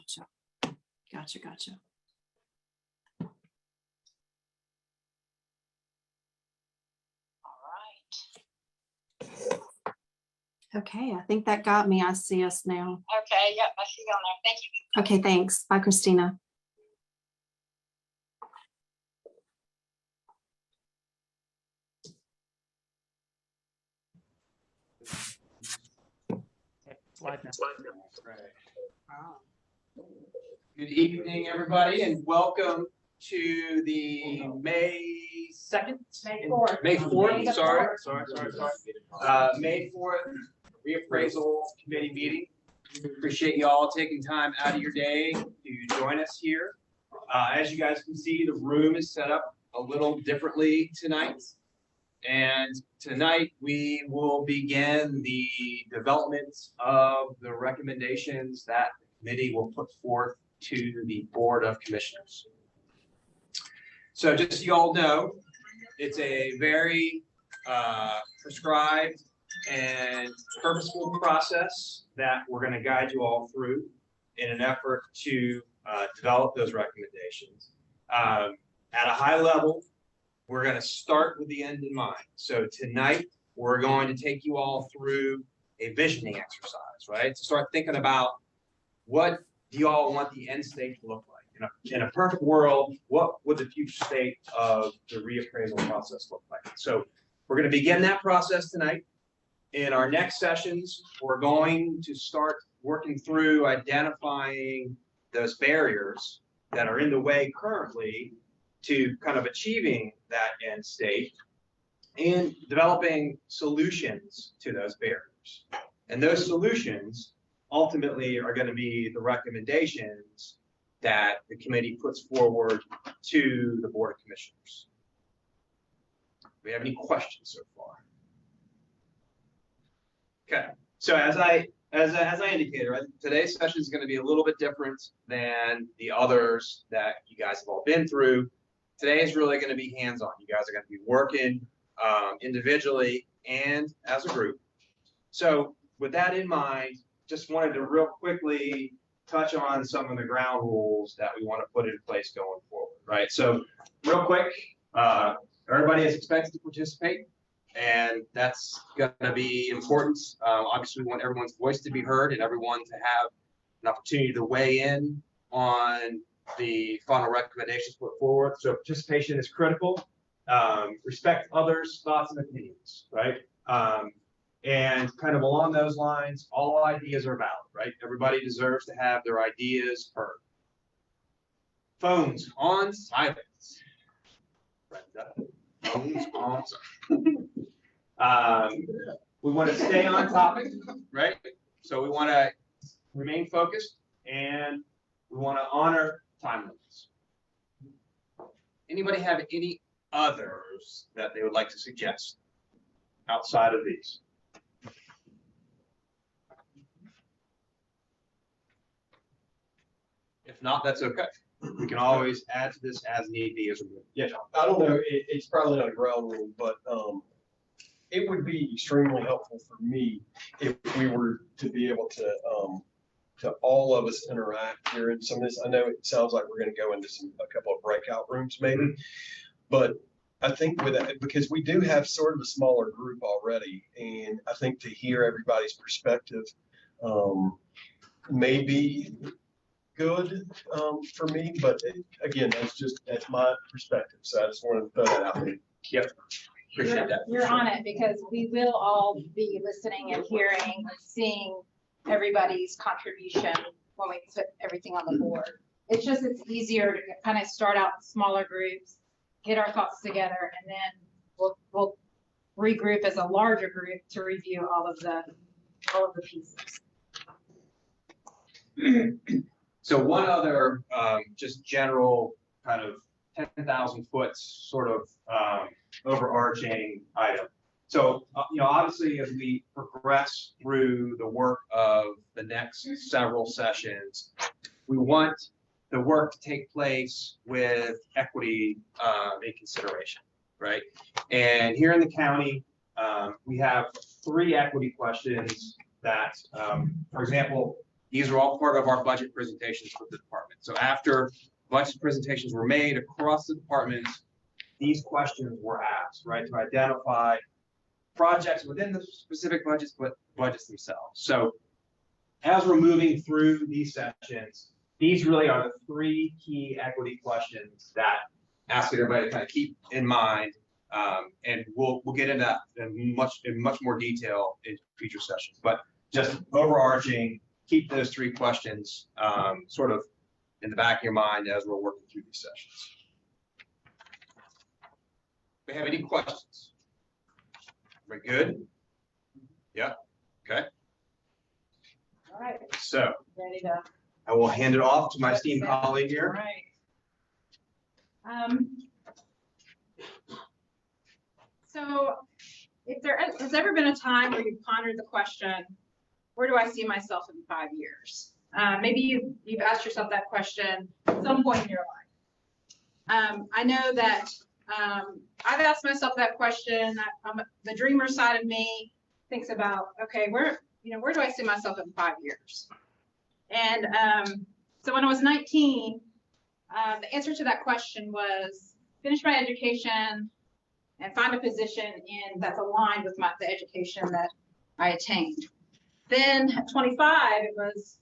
Gotcha. Okay, I think that got me. I see us now. Okay, yep, I see you on there. Thank you. Okay, thanks. Bye, Christina. Good evening, everybody, and welcome to the May 2nd? May 4th, sorry. May 4th Reappraisal Committee meeting. Appreciate you all taking time out of your day to join us here. As you guys can see, the room is set up a little differently tonight. And tonight we will begin the development of the recommendations that the committee will put forth to the Board of Commissioners. So just so you all know, it's a very prescribed and purposeful process that we're going to guide you all through in an effort to develop those recommendations. At a high level, we're going to start with the end in mind. So tonight, we're going to take you all through a visioning exercise, right? To start thinking about what do you all want the end state to look like? In a perfect world, what would the future state of the reappraisal process look like? So we're going to begin that process tonight. In our next sessions, we're going to start working through identifying those barriers that are in the way currently to kind of achieving that end state and developing solutions to those barriers. And those solutions ultimately are going to be the recommendations that the committee puts forward to the Board of Commissioners. Do we have any questions so far? Okay, so as I indicated, right, today's session is going to be a little bit different than the others that you guys have all been through. Today is really going to be hands-on. You guys are going to be working individually and as a group. So with that in mind, just wanted to real quickly touch on some of the ground rules that we want to put in place going forward, right? So real quick, everybody is expected to participate, and that's going to be important. Obviously, we want everyone's voice to be heard and everyone to have an opportunity to weigh in on the final recommendations put forward. So participation is critical. Respect others' thoughts and opinions, right? And kind of along those lines, all ideas are valid, right? Everybody deserves to have their ideas heard. Phones on silence. Phones on silence. We want to stay on topic, right? So we want to remain focused and we want to honor time limits. Anybody have any others that they would like to suggest outside of these? If not, that's okay. We can always add to this as need be as we move. Yeah, John. I don't know, it's probably not a ground rule, but it would be extremely helpful for me if we were to be able to all of us interact here in some of this. I know it sounds like we're going to go into a couple of breakout rooms maybe, but I think with that, because we do have sort of a smaller group already, and I think to hear everybody's perspective may be good for me, but again, that's my perspective. So I just wanted to throw that out there. Yep. Appreciate that. You're on it because we will all be listening and hearing and seeing everybody's contribution when we put everything on the board. It's easier to kind of start out in smaller groups, get our thoughts together, and then we'll regroup as a larger group to review all of the pieces. So one other just general kind of 10,000 foot sort of overarching item. So, obviously as we progress through the work of the next several sessions, we want the work to take place with equity in consideration, right? And here in the county, we have 3 equity questions that, for example, These are all part of our budget presentations for the department. So after budget presentations were made across the departments, these questions were asked, right, to identify projects within the specific budgets, but budgets themselves. So as we're moving through these sessions, these really are the three key equity questions that ask everybody to kind of keep in mind. And we'll get into that in much more detail in future sessions. But just overarching, keep those three questions sort of in the back of your mind as we're working through these sessions. Do we have any questions? We're good? Yeah. Okay. All right, So ready to. I will hand it off to my esteemed colleague All here. right. So if there has ever been a time where you've pondered the question, where do I see myself in 5 years? Maybe you've asked yourself that question at some point in your life. I know that I've asked myself that question. The dreamer side of me thinks about, okay, where do I see myself in 5 years? And so when I was 19, the answer to that question was finish my education and find a position that's aligned with the education that I attained. Then at 25, it was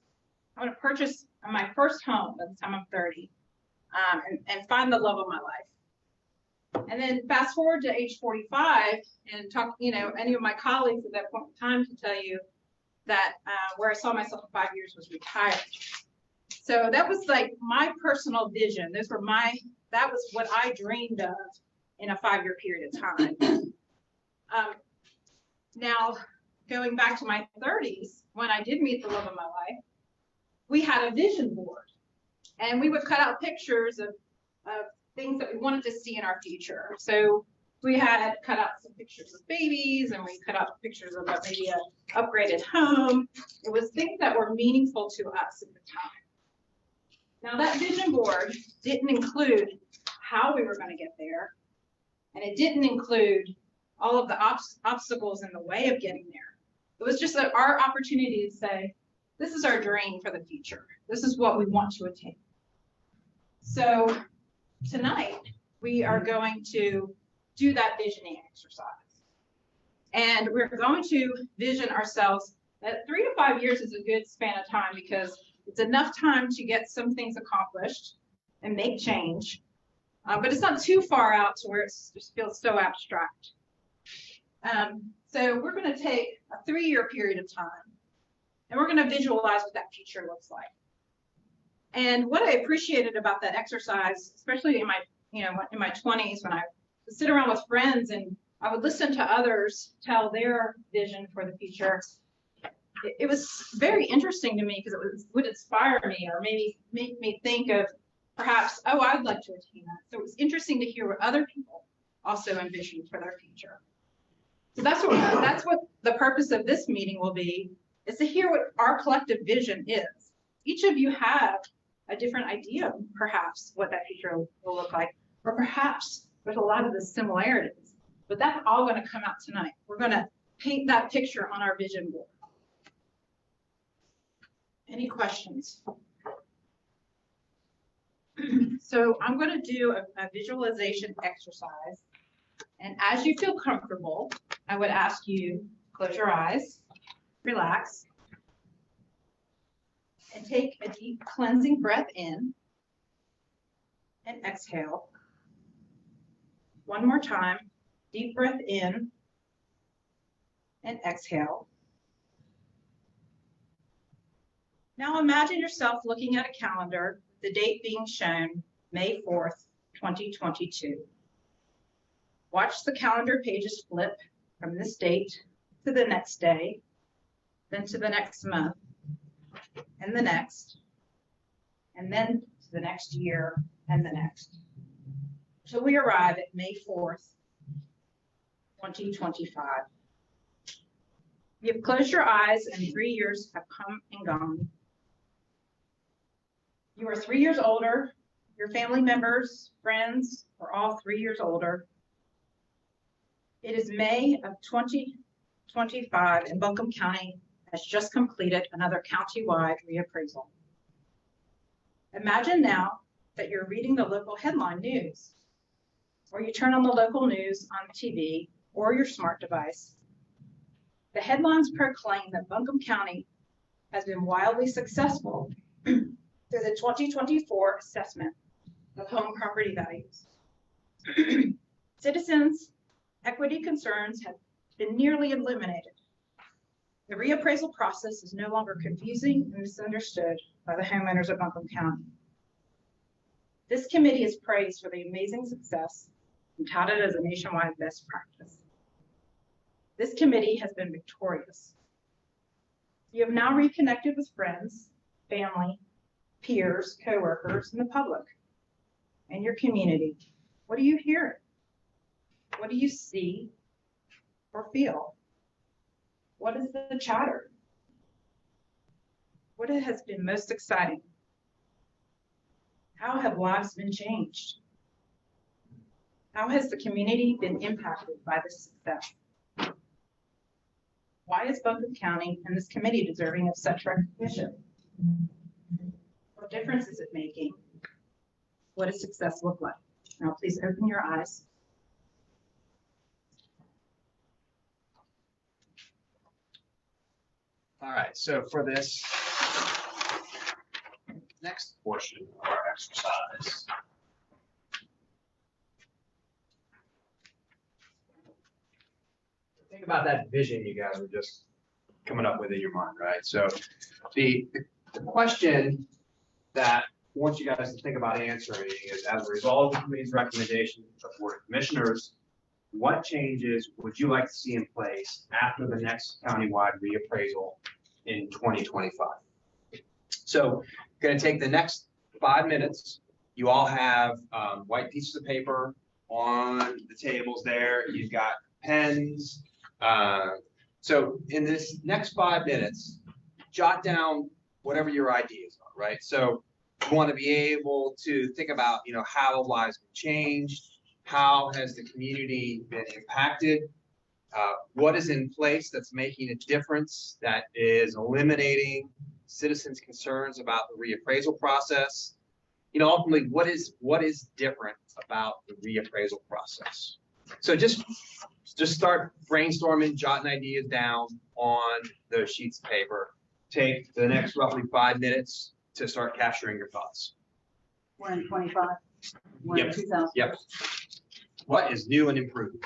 I'm going to purchase my first home by the time I'm 30 and find the love of my life. And then fast forward to age 45 and talk, any of my colleagues at that point in time can tell you that where I saw myself in 5 years was retired. So that was like my personal vision. That was what I dreamed of in a 5-year period of time. Now, going back to my 30s, when I did meet the love of my life, we had a vision board, and we would cut out pictures of things that we wanted to see in our future. So we had cut out some pictures of babies, and we cut out pictures of maybe an upgraded home. It was things that were meaningful to us at the time. Now, that vision board didn't include how we were going to get there, and it didn't include all of the obstacles in the way of getting there. It was just our opportunity to say, this is our dream for the future. This is what we want to attain. So tonight, we are going to do that visioning exercise. And we're going to vision ourselves that 3 to 5 years is a good span of time because it's enough time to get some things accomplished and make change. But it's not too far out to where it just feels so abstract. So we're going to take a 3-year period of time, and we're going to visualize what that future looks like. And what I appreciated about that exercise, especially in my 20s, when I would sit around with friends and I would listen to others tell their vision for the future, it was very interesting to me because it would inspire me or maybe make me think of perhaps, oh, I'd like to attain that. So it was interesting to hear what other people also envisioned for their future. So that's what the purpose of this meeting will be, is to hear what our collective vision is. Each of you have a different idea, perhaps, what that future will look like, or perhaps there's a lot of the similarities, but that's all going to come out tonight. We're going to paint that picture on our vision board. Any questions? So I'm going to do a visualization exercise. And as you feel comfortable, I would ask you close your eyes, relax, and take a deep cleansing breath in and exhale. One more time, deep breath in and exhale. Now imagine yourself looking at a calendar, the date being shown, May 4th, 2022. Watch the calendar pages flip from this date to the next day, then to the next month, and the next, and then to the next year and the next. So we arrive at May 4th, 2025. You've closed your eyes and 3 years have come and gone. You are 3 years older. Your family members, friends are all 3 years older. It is May of 2025 in Buncombe County, has just completed another county-wide reappraisal. Imagine now that you're reading the local headline news, or you turn on the local news on TV or your smart device. The headlines proclaim that Buncombe County has been wildly successful through the 2024 assessment of home property values. Citizens' equity concerns have been nearly eliminated. The reappraisal process is no longer confusing and misunderstood by the homeowners of Buncombe County. This committee is praised for the amazing success and touted as a nationwide best practice. This committee has been victorious. You have now reconnected with friends, family, peers, coworkers, and the public, and your community. What do you hear? What do you see or feel? What is the chatter? What has been most exciting? How have lives been changed? How has the community been impacted by this success? Why is Buncombe County and this committee deserving of such recognition? What difference is it making? What does success look like? Now, please open your eyes. All right, so for this next portion of our exercise, think about that vision you guys were just coming up with in your mind, right? So the question that I want you guys to think about answering is, as a result of the committee's recommendation to the Board of Commissioners, what changes would you like to see in place after the next countywide reappraisal in 2025? So going to take the next 5 minutes. You all have white pieces of paper on the tables there. You've got pens. So in this next 5 minutes, jot down whatever your ideas are, right? So you want to be able to think about, how lives have changed. How has the community been impacted? What is in place that's making a difference, that is eliminating citizens' concerns about the reappraisal process? Ultimately, what is different about the reappraisal process? So just start brainstorming, jotting ideas down on those sheets of paper. Take the next roughly 5 minutes to start capturing your thoughts. We're in 25. We're in Yep. 2000. Yep. What is new and improved?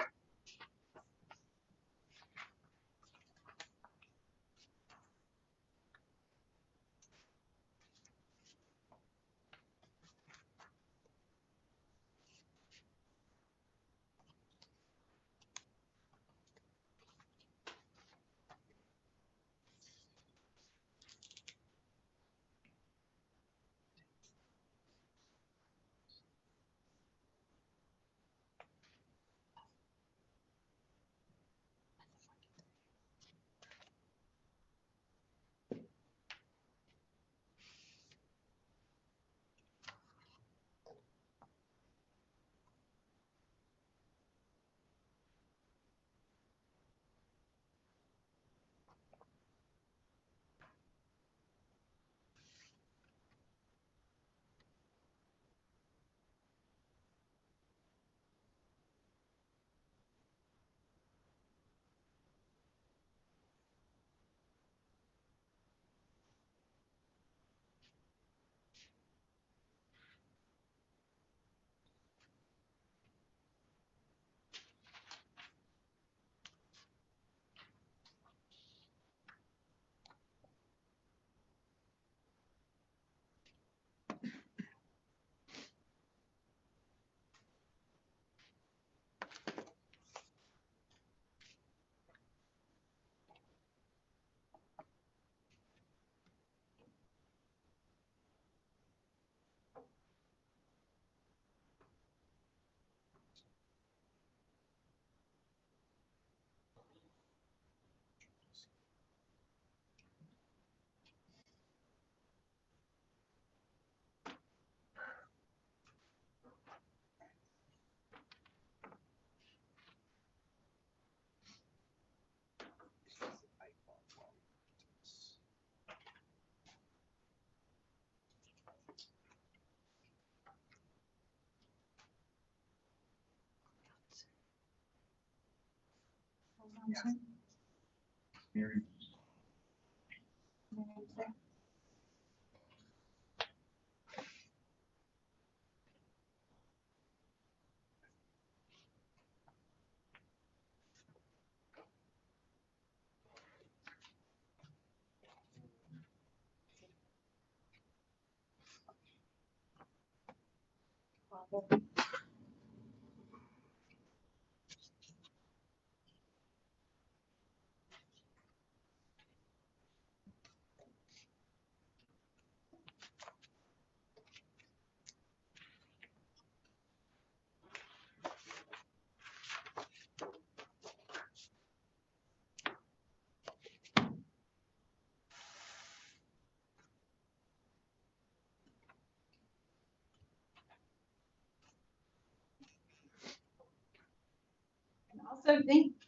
Also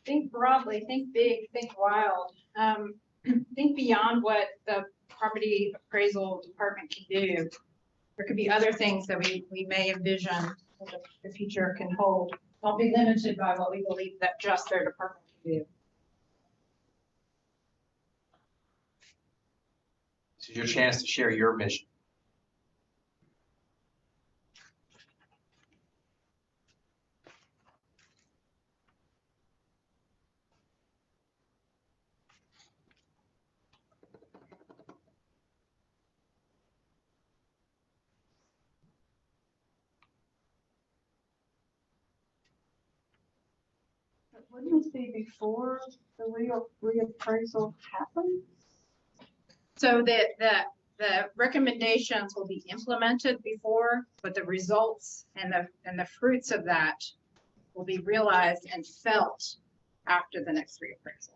think broadly, think big, think wild. Think beyond what the property appraisal department can do. There could be other things that we may envision that the future can hold. Don't be limited by what we believe that just their department can do. This is your chance to share your mission. Wouldn't it be before the reappraisal happens? So the recommendations will be implemented before, but the results and the fruits of that will be realized and felt after the next reappraisal.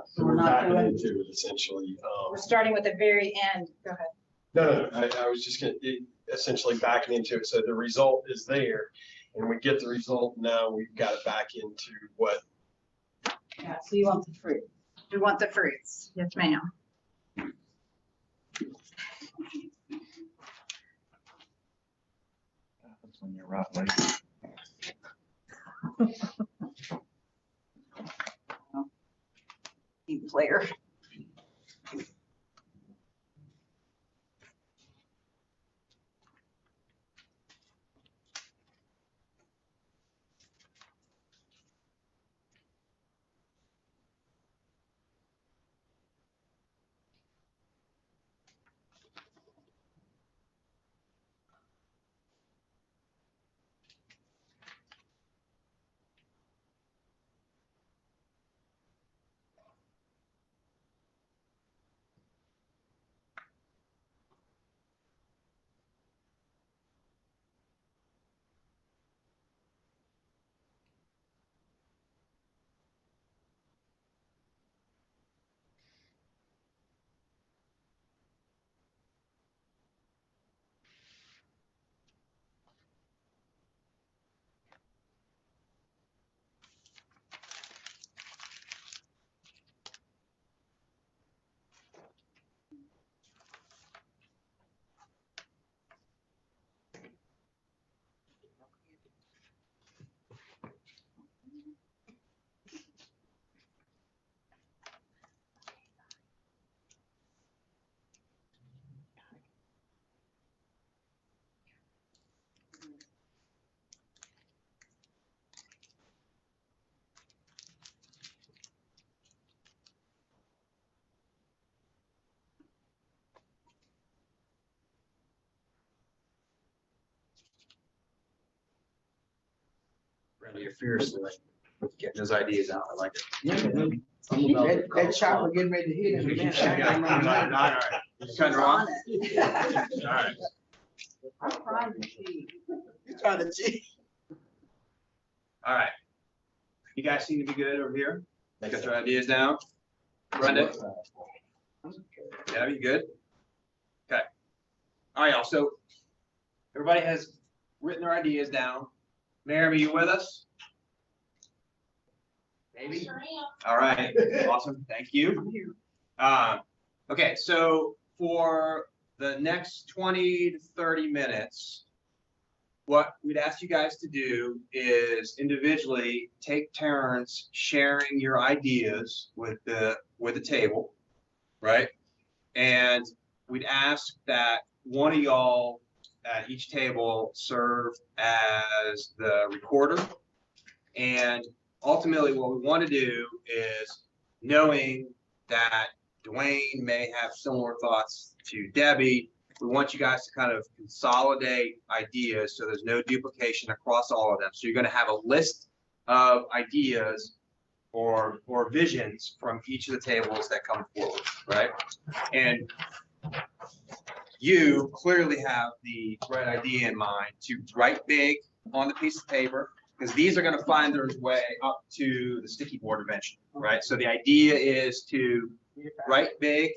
So So we're backing into it essentially. We're starting with the very end. Go ahead. No, I was just gonna, essentially backing into it. So the result is there and we get the result. Now we've got to back into what. Yeah, so you want the fruit. We want the fruits. Yes, ma'am. That's when you're right, like. Team player. Brenda, you're fiercely getting those ideas out. I like it. That chopper getting ready to hit him. All right. Cut her off. All right. I'm trying to cheat. You're trying to cheat. All right. You guys seem to be good over here. Got your ideas down. Brenda? Yeah, you good? Okay. All right, y'all. So everybody has written their ideas down. Miriam, are you with us? Maybe? All right, awesome, thank you. Okay, so for the next 20 to 30 minutes, what we'd ask you guys to do is individually take turns sharing your ideas with the table, right? And we'd ask that one of y'all at each table serve as the recorder. And ultimately what we want to do is, knowing that Dwayne may have similar thoughts to Debbie, we want you guys to kind of consolidate ideas so there's no duplication across all of them. So you're going to have a list of ideas or visions from each of the tables that come forward, right? And you clearly have the right idea in mind to write big on the piece of paper, because these are going to find their way up to the sticky board eventually, right? So the idea is to write big.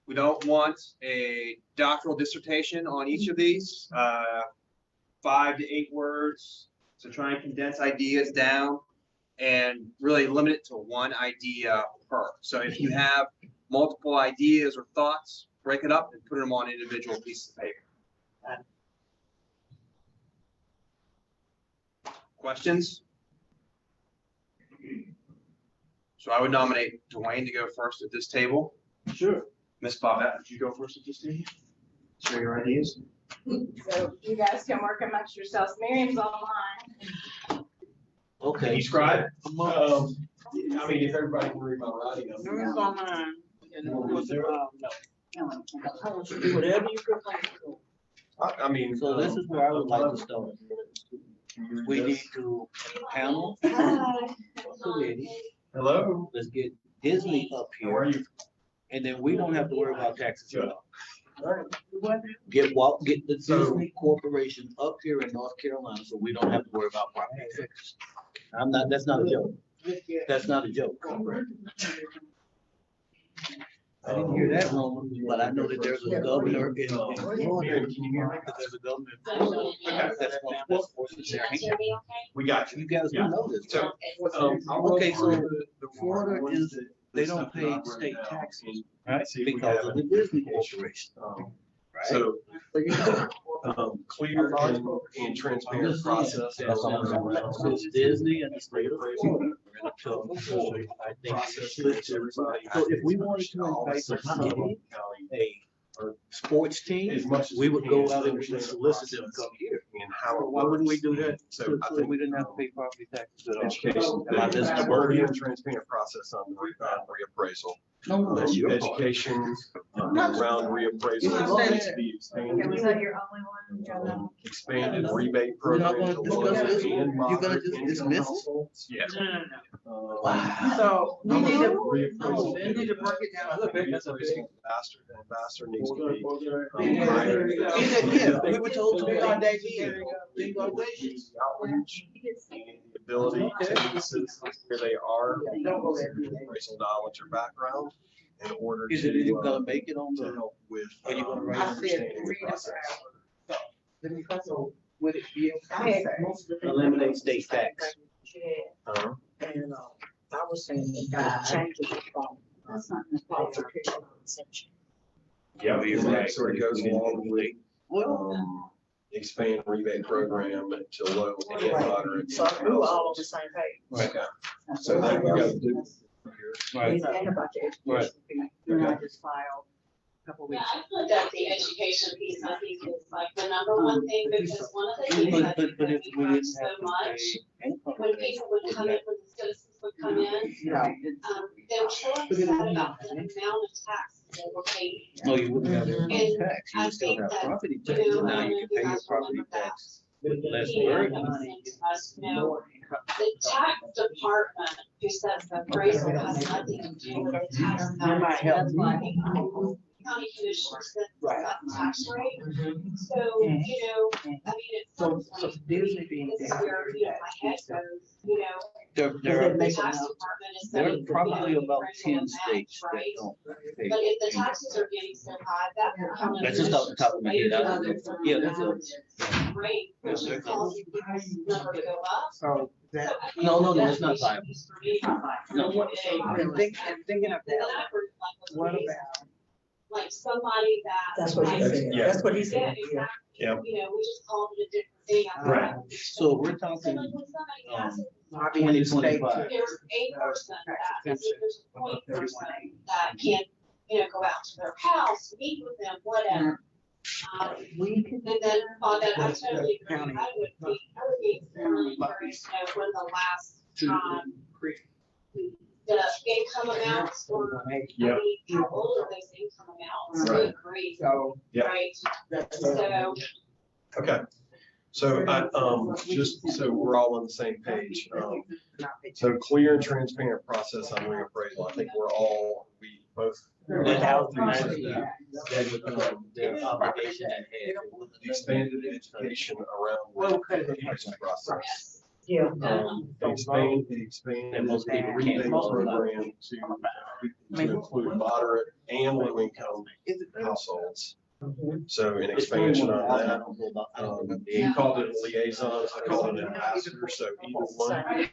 We don't want a doctoral dissertation on each of these, 5 to 8 words. So try and condense ideas down and really limit it to one idea per. So if you have multiple ideas or thoughts, break it up and put them on individual pieces of paper. Questions? So I would nominate Dwayne to go first at this table. Sure. Miss Bobette, would you go first at this table? Share your ideas. So you guys can work amongst yourselves. Miriam's online. Okay. Can you scribe? I mean, if everybody can read my writing. It's on mine. And then what's it? No. Whatever you prefer. I mean. So this is where I would like to start. We need to panel. Committee. Hello. Let's get Disney up How are here, you? and then we don't have to worry about taxes at all. What? Get the Disney Corporation up here in North Carolina, so we don't have to worry about property taxes. That's not a joke. That's not a joke. I didn't hear that, Roman, but I know that there's a governor in Florida. Can you hear me? Because there's a governor in Florida that's going to force their hand. We got you. You guys don't know this. So, Okay, so Florida is, they don't pay state taxes, right? Because of the Disney Corporation. Right? So, clear and transparent process. It's Disney and the state of Florida. So I think so if we wanted to invite a sports team, we would go out and we would solicit them to come here. And how. Why wouldn't we do that? So I think we didn't have to pay property taxes at all. education, Am I listening to clear you? and transparent process on reappraisal. No, that's your fault. Education around reappraisal needs to be expanded. Was that your only one? Expanded rebate We're not program. gonna to low discuss this? and You're gonna moderate just income dismiss it? households. Yes. Wow. So we need to, Reappraisal. we need to break it down a little bit. Reappraisal ambassador needs to be Yeah, higher. we were told to be on that here. Outreach and the ability to meet citizens where they are, reappraisal knowledge or background in order Is it even to gonna make it on to the, help with are you gonna write I said, understanding the read it process. out. So would it be okay? eliminate state tax? Uh-huh. And, I was saying that changes from. That's not. Yeah, you're and that right. sort of goes along with Well, expand rebate program to low and moderate. So we were all on the same page. Okay. So then we gotta do. right. And about the Right. education fee, and I just filed a couple Yeah, weeks. I feel that the education piece, I think, is like the number one thing, because one of the things I think But that if we we learned didn't so have to much, pay income when tax, people would come in, when the citizens would come in, Yeah. they were so upset about the amount of taxes they were paying. no, you wouldn't have income And tax, you I would still think have that, property You tax, know, and now I you don't know can if you pay your guys property remember that. tax with less He ended burden. up saying to us, you know, the tax department who says the appraisal has nothing to do with the tax. That might help. That's why county commissioners set the tax rate. So, you know, I mean, it's. So Disney being This is there. where, you know, my head goes, you know, There Does are, it make the tax enough? department is there are setting, probably about appraisal 10 and states that right? don't pay. But if the income. taxes are getting so high, that. county That's just off the top of my head, I don't know. commissioners Yeah, there's a, are Rate, which Yeah, there's a- causes people's number to go up. So that. So I think No, that's it's not the viable. piece for me. No, And thinking of And then that, I heard like. what police about like somebody that. That's what he like, said. Yeah. That's what he Yeah, said. exactly. Yeah. You know, we just called it a different thing. I Right. thought, So we're So talking, like when somebody asks, 2025. there's a person that, there's a point person that can't, you know, go out to their house, meet with them, whatever. And then on that, I totally agree. I would be really curious to know when the last time the income amounts were, I Yeah. mean, how old are those income amounts? Right. I agree, Yeah. right? So, Okay. So just so we're all on the same page, so clear and transparent process on reappraisal. I think we both. Without that become their obligation at hand. Expanded education around the appraisal process. yes. Yeah. Expand And most people rebate can't follow that. program to include moderate and low income households. So an expansion on that. You called it a liaison, I called it an ambassador, so either one.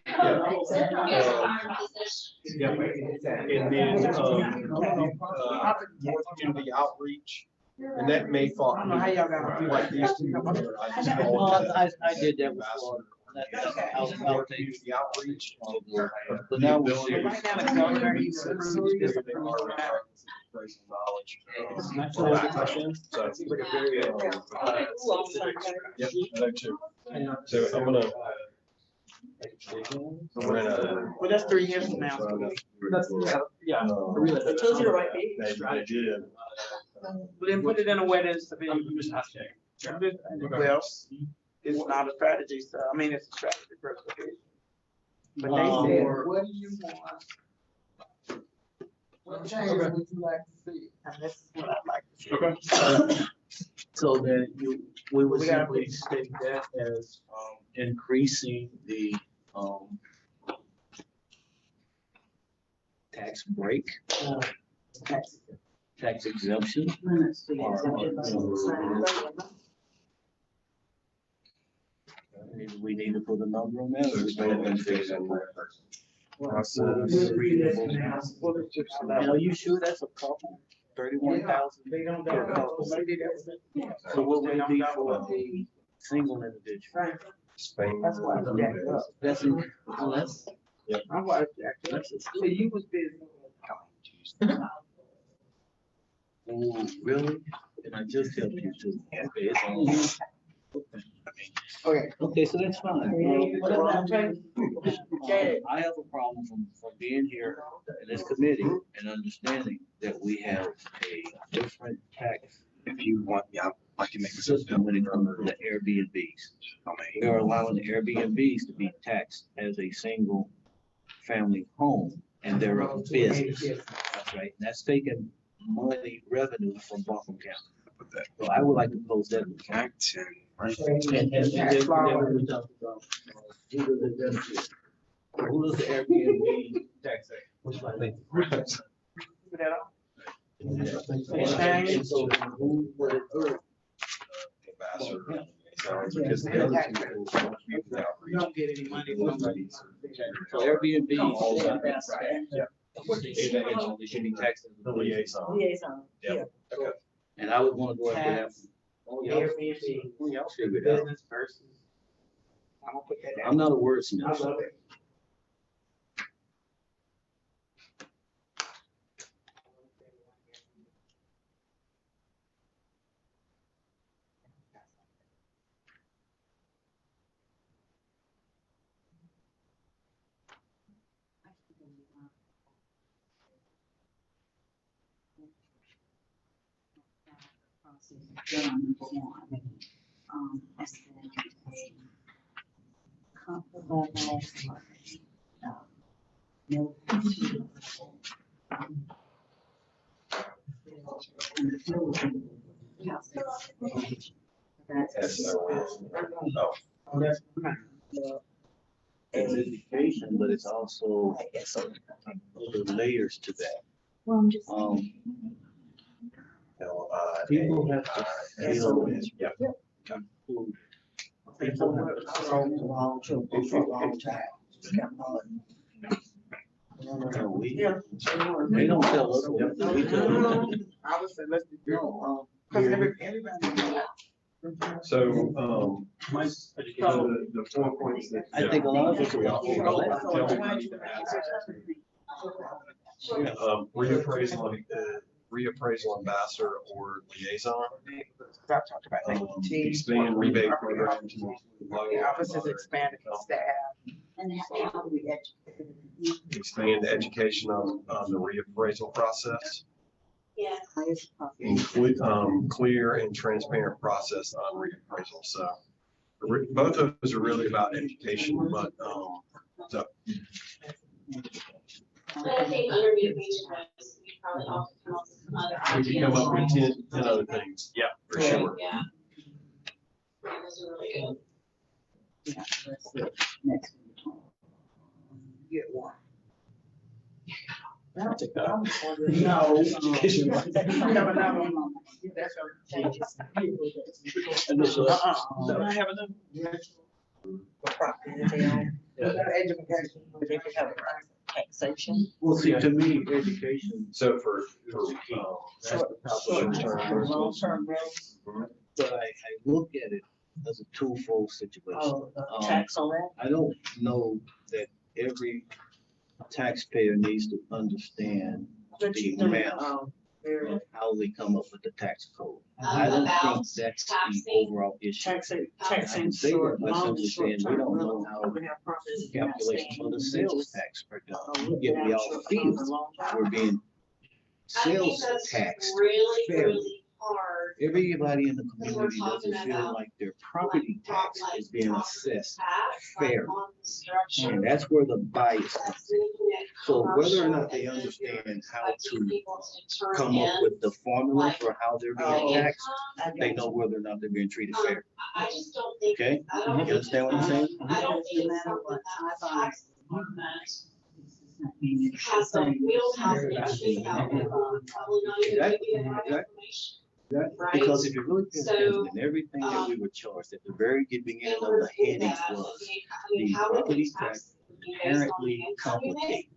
Yeah. And then, community outreach, and that may fall. Like these two. I just call Well, it I did that with ambassador. Florida. I'll take Community outreach. But now we're The serious. ability knowledge. So. Yep, that too. So I'm gonna. Well, that's 3 years from now. Yeah. I told you the right thing. They did. Then put it in a way that's. Well, it's not a strategy, so, I mean, it's a strategy for us. But they said, what do you want? What change would you like to see? And this is what I'd like to see. So then we would We gotta simply put- state that as, increasing the, tax break, tax exemption. We need to put a number on that. Are you sure that's a couple? 31,000 They don't per know. couple? So what would it be for a single individual? Spain. That's why I jacked up. That's less. I'm why I jacked up. So you was busy. Oh, really? And I just helped you to. Okay, it's on. Okay. Okay, so that's fine. I have a problem from being here in this committee and understanding that we have a different tax. If you want, yeah, I can make System when it comes to the Airbnbs. They're allowing the Airbnbs to be taxed as a single family home and they're a business. That's right. And that's taking money revenue from Buncombe County. So I would like to close that. and And then we talked about, who does the Airbnb tax? And so who would it hurt? Ambassador. Because the other two things are community outreach. You don't get any money from them. So Airbnb. All that. Yeah. They should be taxed as The a liaison. Liaison. Yeah. Okay. And I would want to go after that. Airbnb, Figure it out. business versus. I'm gonna put that down. I'm not a I wordsmith. love it. It's education, but it's also other layers to that. Well, I'm just. People have to feel. Yeah. Food. No, we, Yeah. they don't tell us what to do, we tell them. I would say let's do. No, Cause everybody. So, my, the 4 points that. I think a lot of us are gonna overlap. Reappraisal ambassador or liaison. Stop talking about that. Expand rebate program to include The offices expanded staff. And how do we educate? expand education on the reappraisal process. Yeah. Include, clear and transparent process on reappraisal. So both of those are really about education, but, so But I think under mitigation goes, we probably all come up with some other we ideas. can come up with 10 other things. Yeah, for sure. Yeah. Yeah, those are really good. Yeah, that's it. Next. Get one. I'll take that. No. Education. You have another one. That's okay. No. I have another. Property, education. Taxation. Well, see, to me, education, So for, that's the top short-term Long-term growth. but I look at it as a twofold situation. Oh, tax on that? I don't know that every taxpayer needs to understand the amount, how they come up with the tax code. I don't think that's the overall issue. Taxing, I can say that by simply saying we don't know how calculations for the sales tax are done. Yet we all feel we're being I think sales that's taxed really, fairly. really hard. Everybody in the Because we're community talking doesn't feel about, like their property tax is being assessed Like fair. on construction. And that's where the bias comes That's in. looking at So whether or not commercial they and then understand how expecting to people to turn come up in, with the formula like, for how they're Oh, being taxed, income, they know whether or not they're being treated fair. I just don't think. Okay? I don't You understand what I'm saying? I don't think it's something that the tax department has the wheelhouse to think about, probably not even Exactly, give you the right exactly. information. Right? Because if you really pay So, attention, then everything that we were charged at the very beginning In of order the to do heading that, was I mean, the how would property we tax tax it based on the inherently income you make? complicated,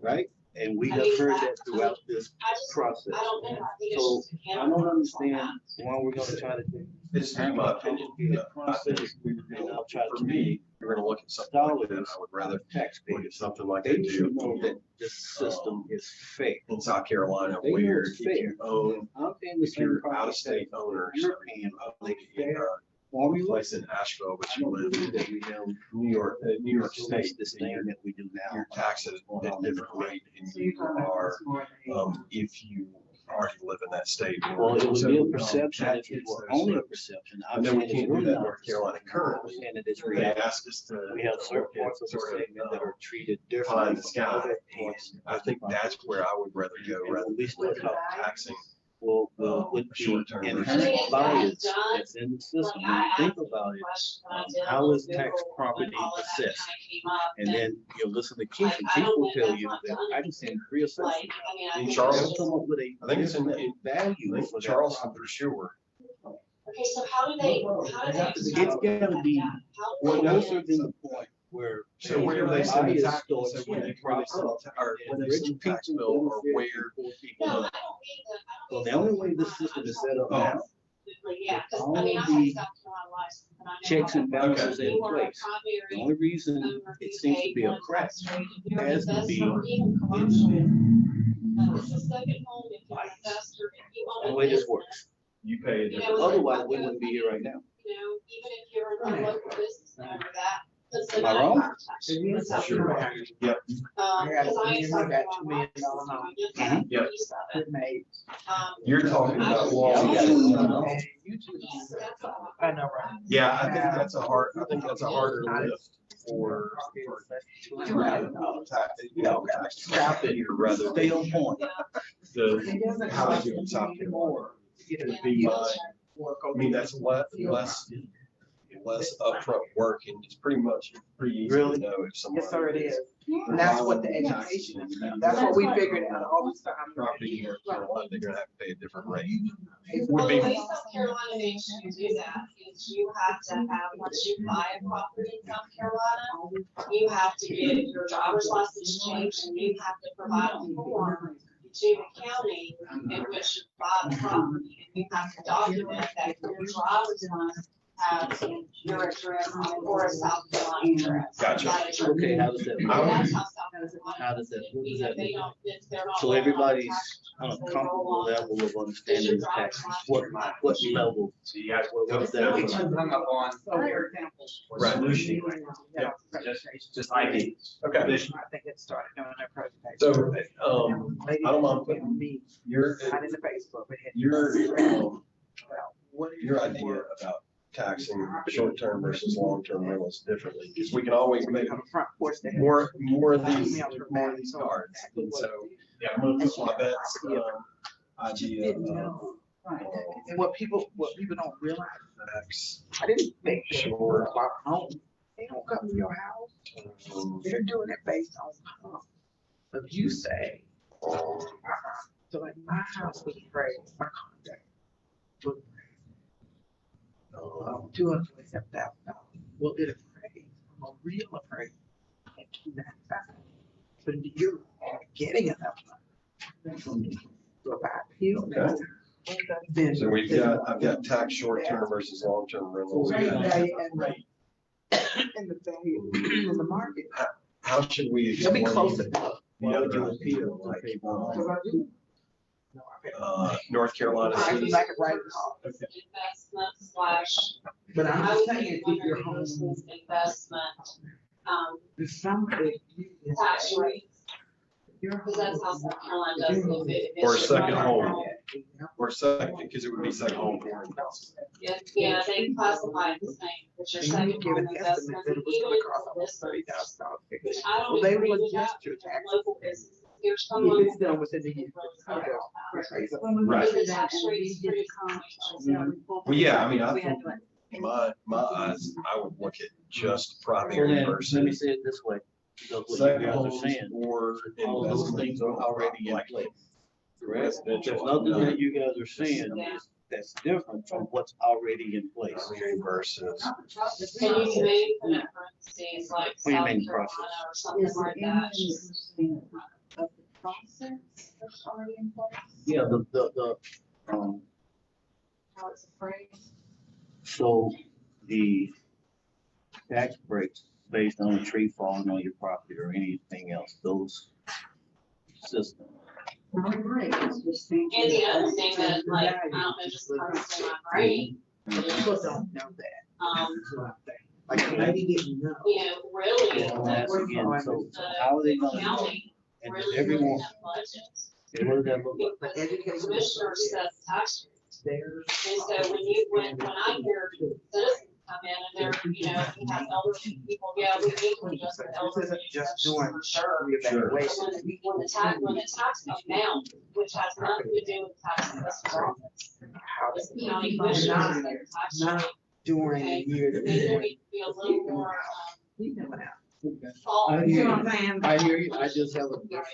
right? And we I have mean, heard that- that throughout this I just, process. I don't know, I think it's So just. a I handle don't on understand that. why we're gonna try to do This is my opinion. process, and I'll try For to me, be you're gonna look at something like that. dollars I would rather look taxpayers. at something like They they do should know that this system is fair. in South Carolina, They know where it's if fair. you own, I'm paying the if same you're property out-of-state tax. owners, You're paying like a fair a formula. place in Asheville, but I you don't live believe in that we have New York State, this and thing your, that we do now. your taxes at a different rate, and you are, if you already live in that state. Well, it would be a So, perception that if it gets were those only a folks. perception. I I'm know we saying it's can't do really that in not a North Carolina perception. currently. I'm saying that it's They reality. asked us to. We have certain look at parts of the sort of, statement that are treated pie in differently the from sky, other and parts. I think that's where I would rather go, And rather when we than start taxing. Well, with the Short-term inherent versus- bias that's in the Like, system, when I you think asked about it, question when I did a how little is tax Google property when all of that assessed? kinda came up, And then you listen to Keith, and I Keith don't will think tell that's you not that done. I can send reassessment. like, I mean, I In think Charleston, it's They'll just- come up with a I think it's in value for that Charleston property. for sure. okay, so how do they, how do they? It's gotta be How do they- closer than the point where. So where they send the bias tax, starts so to where they crop send the up. ta- or And where they rich send the tax people bill, or benefit where. and poor people No, I don't. don't mean the, I So don't the mean. only way this system is set up now, Yeah, cause all I mean, I of have the South Carolina license and I know. checks how and that works. balances If in you are a place. primary the only reason owner, it you seems to pay be a one crack tax rate. If you're an has to investor, be even commercial, it's a second home, if you're an investor, if you own the a way this business, works. You pay a You know, different. Otherwise, we wouldn't be here right now. you know, even if you're a local business owner, that puts Am them I at a wrong? higher tax rate. That's how Sure. it works. Yep. Yeah, Cause I you used know to that have $2 my million license, so I home. get that Yep. piece of it. Good mate. You're talking about. Yeah, we got it. And you two- That's all. I know, right? Yeah, I think that's a harder lift for. Stop it, Rather stay on point. the housing in South Carolina. Would be my, I mean, that's less, less upfront work, and it's pretty easy to Really? know if someone. Yes, sir, it is. And that's what the education is about. That's what we figured out all the time. Property in North Carolina, they're gonna have to pay a different rate. Well, Would the be, way South Carolina makes you do that is you have to have, once you buy a property in South Carolina, you have to get your driver's license changed and you have to provide a form to the county in which you buy the property. And you have to document that your driver's license has your address or a South Carolina address. Gotcha. That is- Okay, how does that And work? that's how South Carolina. How does that, what does You know, that they mean? don't, they're not. So everybody's on a comfortable level of understanding the taxes, what level, So you guys, what does that mean? hung up on So for example. Right. just IDs. okay, I think it started doing their presentation. so, I don't mind putting Me, your, not in the Facebook, but had. your, your idea about taxing short-term versus long-term rentals differently, because we can always make On the front porch, they had. more of these cards. And so, yeah, I'm gonna put my bets, idea Didn't of know. Right. And what people don't realize, tax I didn't think short. about home. They don't come to your house. They're doing it based on home. If you say, so like my house was appraised, my contract was appraised, $227,000. Well, it appraised, from a real appraisal at $295,000. But you're getting enough money. So if I appeal that, then. So I've got tax short-term versus long-term rentals. Rate value and the value in the market. How should we? It'll be explain closer. Why would you the other appeal? like, Okay, Because I do. No, I paid. North Carolina I cities? can like it right off. Investment slash, But I'm I just would saying, be if wondering your if home, this is investment, if somebody. tax rates, Your because that's how South Carolina does it. If it's Or your second primary home. Or second, because it would be second home for Yeah, they classify it the same, it's your second Give home an estimate investment, that even it was if gonna cost it's almost this. $30,000. Which I Well, don't they agree will with that, adjust your because taxes. local business, here's If someone. it's done within the year. Right. The tax rates pretty Well, yeah, I mean, I think my eyes, I would look at just So primary then, let me versus say it this way, because what you second guys are homes saying, or all of those investment. things are already in like place. Residential. There's nothing that you guys are saying that's different from what's already in place. Primary versus. And you can maybe put in parentheses like What do you South mean Carolina process? or something Is like it in that. of the process that's already in place? Yeah, the, How it's appraised? so the tax breaks based on a tree falling on your property or anything else, those systems. Not great, it's just saying. And the other thing that, like, I don't know, just comes to my brain, People don't know that. Like, maybe didn't know. you know, really, Yeah, that's the again, so how are they gonna know? county And really everyone, doesn't have budgets. what does that look like? Because the education commissioner is- sets tax rates. There's. And so when I hear citizens come in and they're, you know, we have elderly people, yeah, we need to adjust the This elderly isn't just adjustment doing for sure. reevaluation. But when the tax amount, which has nothing to do with tax assessor's office, How is does the county commissioner set their tax not rate. during the year that They we need to be a little more, He coming out. fault. I hear you. saying? I hear you, I just have a different,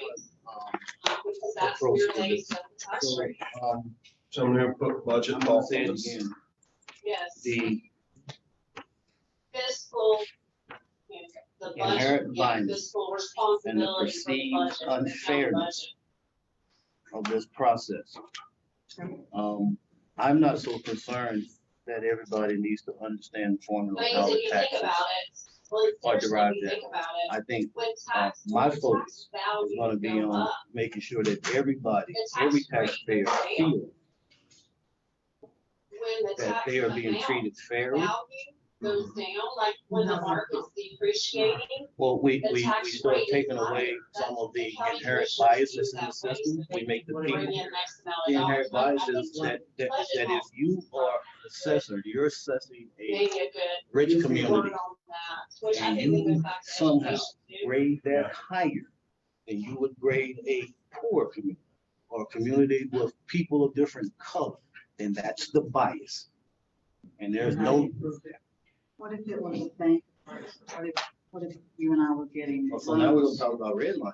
Because that's where they set the tax so, rate. So I'm gonna put budget I'm gonna thoughts say on it this. again, Yes, the fiscal, you know, the Inherent budget, yeah, bias fiscal responsibility for the perceived budget. and how the unfairness budget- of this process. I'm not so concerned that everybody needs to understand the formula But of how if the you think taxes about it, well, are seriously, derived if you at. think about it, I think when tax, my when tax focus is values gonna be go on up, making sure that everybody, the every tax rate taxpayer goes down. feels when the that tax they are being amount treated fairly. value goes down, like when the market's depreciating, Well, we the tax start rate is taking higher. away some That's of the county inherent commissioners biases use in the that way system. so We they make the can people, bring in X amount the of inherent dollars. I biases think that budget if helps. you are an assessor, you're assessing a Maybe a good rich word community, on that, which I and think it you goes back to somehow education too. grade that higher than you would grade a poor community or a community with people of different color, then that's the bias. And there's no, What if it was a bank? What if you and I were getting? So now we're gonna talk about red line.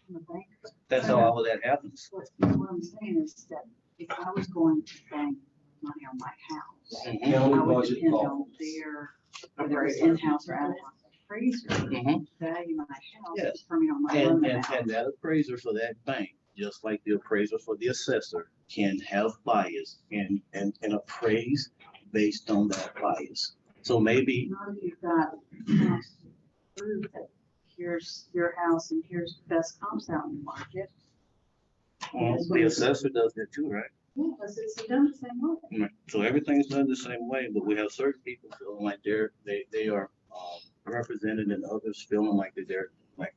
From the bank? That's how all of that happens. What I'm saying is that if I was going to bank money on my house, Mhm. I would depend on their, whether it's in-house or out-of-house appraiser, Mhm. value my house, Yes. for me on my And, loan and, amount. and that appraiser for that bank, just like the appraiser for the assessor, can have bias and appraise based on that bias. So maybe, Not if you've got house to prove that here's your house and here's the best comps out in the market. the assessor does that too, right? Yeah, because it's done the same way. Right. So everything's done the same way, but we have certain people feeling like they are represented and others feeling like they're like.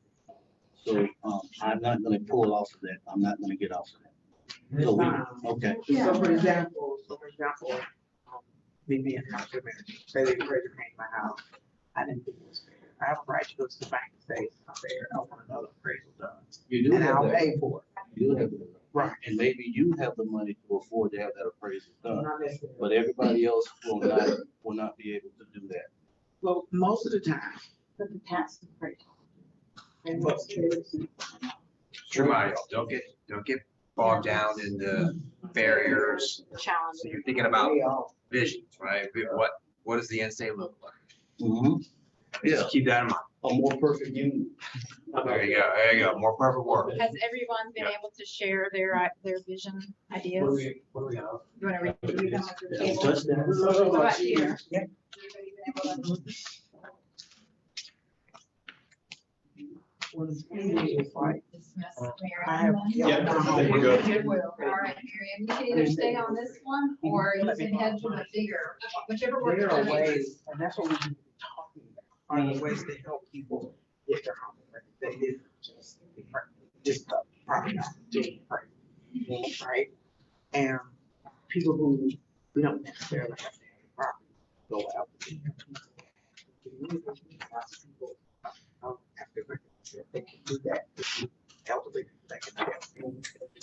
So, I'm not gonna pull off of that. I'm not gonna get off of that. So, okay. So for example, me being house manager, say the appraiser came to my house, I didn't think it was fair. I have a right to go to the bank and say it's not fair, I want another appraisal done, You do and have I'll that. pay for it. You have that. Right. And maybe you have the money to afford to have that appraisal done, Not necessarily. but everybody else will not be able to do that. Well, most of the time, But the tax appraisal. And But- what's true. True, Mario, don't get bogged down in the barriers. Challenge. So you're thinking about visions, right? What does the end state look like? Mm-hmm. Yeah, Just keep that in mind. a more perfect union. There you go, more perfect world. Has everyone been able to share their vision ideas? What do we have? You want to review them with your Yeah, table? touch that. How about here? Yeah. Everybody been able to- when it's easy, it's like, Dismiss I have. Mary. Yeah, I think we're good. Goodwill. All right, Miriam, you can either stay on this one or you can head to the bigger, whichever works. There are for you. ways, and that's what we need to be talking about, are the ways to help people get their home. That isn't just the property, right? And people who, we don't necessarily have to have the property go out. They can do that. Elderly, they can do that.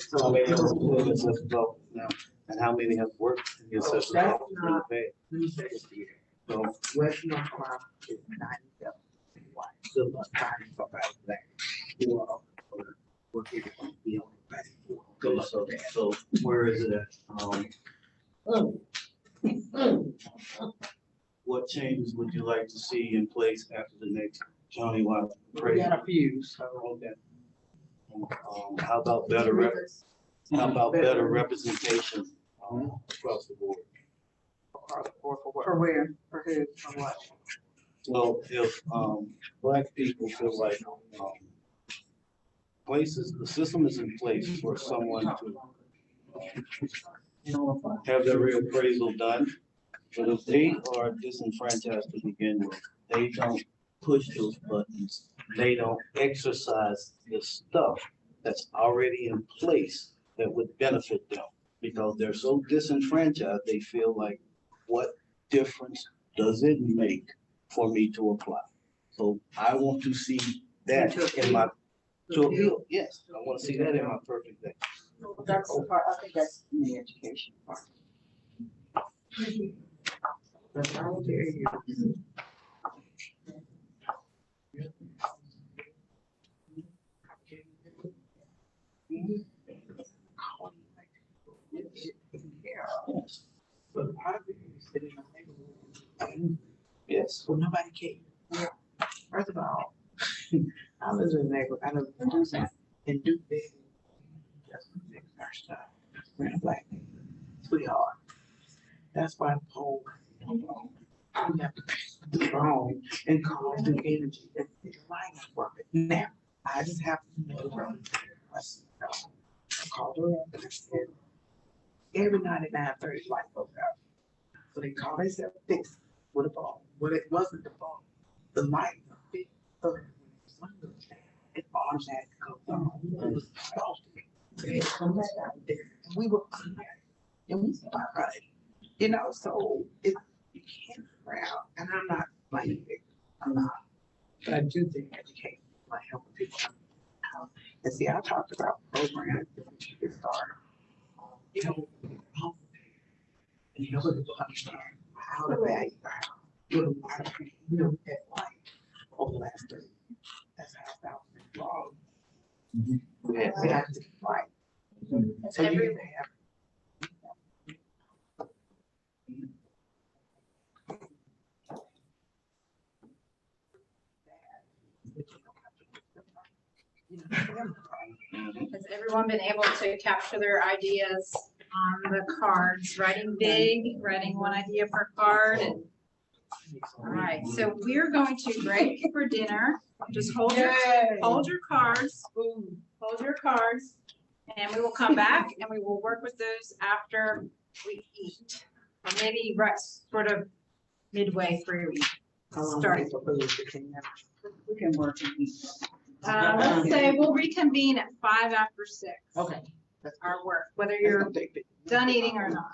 So how many have worked in the assessor's office now? And how many have worked in the assessor's That's office in the not- past? Let me say this to you. So, West North Carolina is 97 white, still about 95 black. You are, we're here to be on the back. okay, so where is it at? What changes would you like to see in place after the next countywide We appraisal? got a few, so. Okay. How about better representation across the board? Or for what? For where? For who, for what? Well, if, black people feel like, the system is in place for someone to have their reappraisal done, but if they are disenfranchised to begin with, they don't push those buttons, they don't exercise the stuff that's already in place that would benefit them, because they're so disenfranchised, they feel like, what difference does it make for me to apply? So I want to see that in my, to appeal, yes, I want to see that in my perfect day. That's the part, I think that's in the education part. That's how dare you. But how do you sit in a neighborhood? Yes. Well, nobody cares. First of all, I live in a neighborhood, I live in Duke, and Duke big. That's what fix our stuff. We're in a black neighborhood, sweetheart. That's why the whole, we have to pick the phone and call Duke Energy, and the line is working. Now, I just happen to know the road. I called her up and I said, every 99:30 light goes out. So they call themselves fix with a ball. Well, it wasn't the ball. The light was fixed. So when the sun goes down, it automatically goes on. It was supposed to be. So they come back out there. And we were unmarried. And we said, all right. You know, so it, you can't figure out. And I'm not blaming victims. I'm not. But I do think education might help people. And see, I talked about programs that you can start. You know, and you know, people understand how to value our house. with a lot of, you know, at like, over the last 30 years. That's how it's been wrong. We have to fight. It's So you every, can have. has everyone been able to capture their ideas on the cards? Writing big, writing one idea per card. And all right, so we're going to break for dinner. Just hold your cards, hold your cards, and we will come back and we will work with those after we eat. Or maybe right sort of midway through starting. We can work in these. Let's say we'll reconvene at 5 after 6. Okay. Our work, whether you're done eating or not.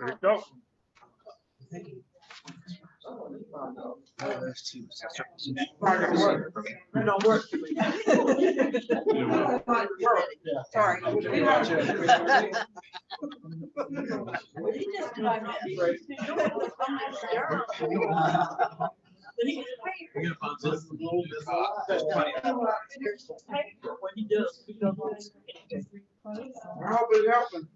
There you go. Hard work. It don't work for me. Sorry. I hope it's helping.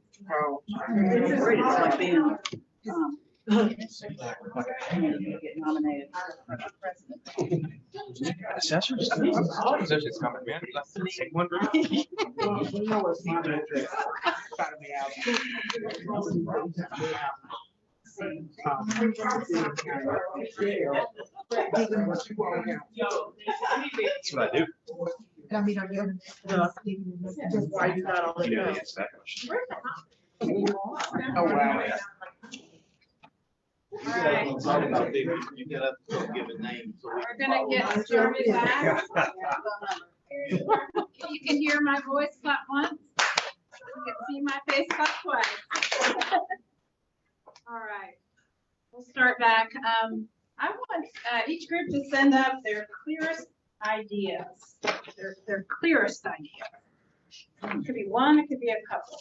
It's like being, get nominated for president. Assessors coming, man. Take one. You know it's my address. Gotta be out. That's what I do. Why you not on You the know the go? answer to that question. Oh, wow. Alright, You gotta give a name. So we're gonna get started back. You can hear my voice clap once. You can see my face clap twice. All right, we'll start back. I want each group to send up their clearest ideas, their clearest ideas. It could be one, it could be a couple.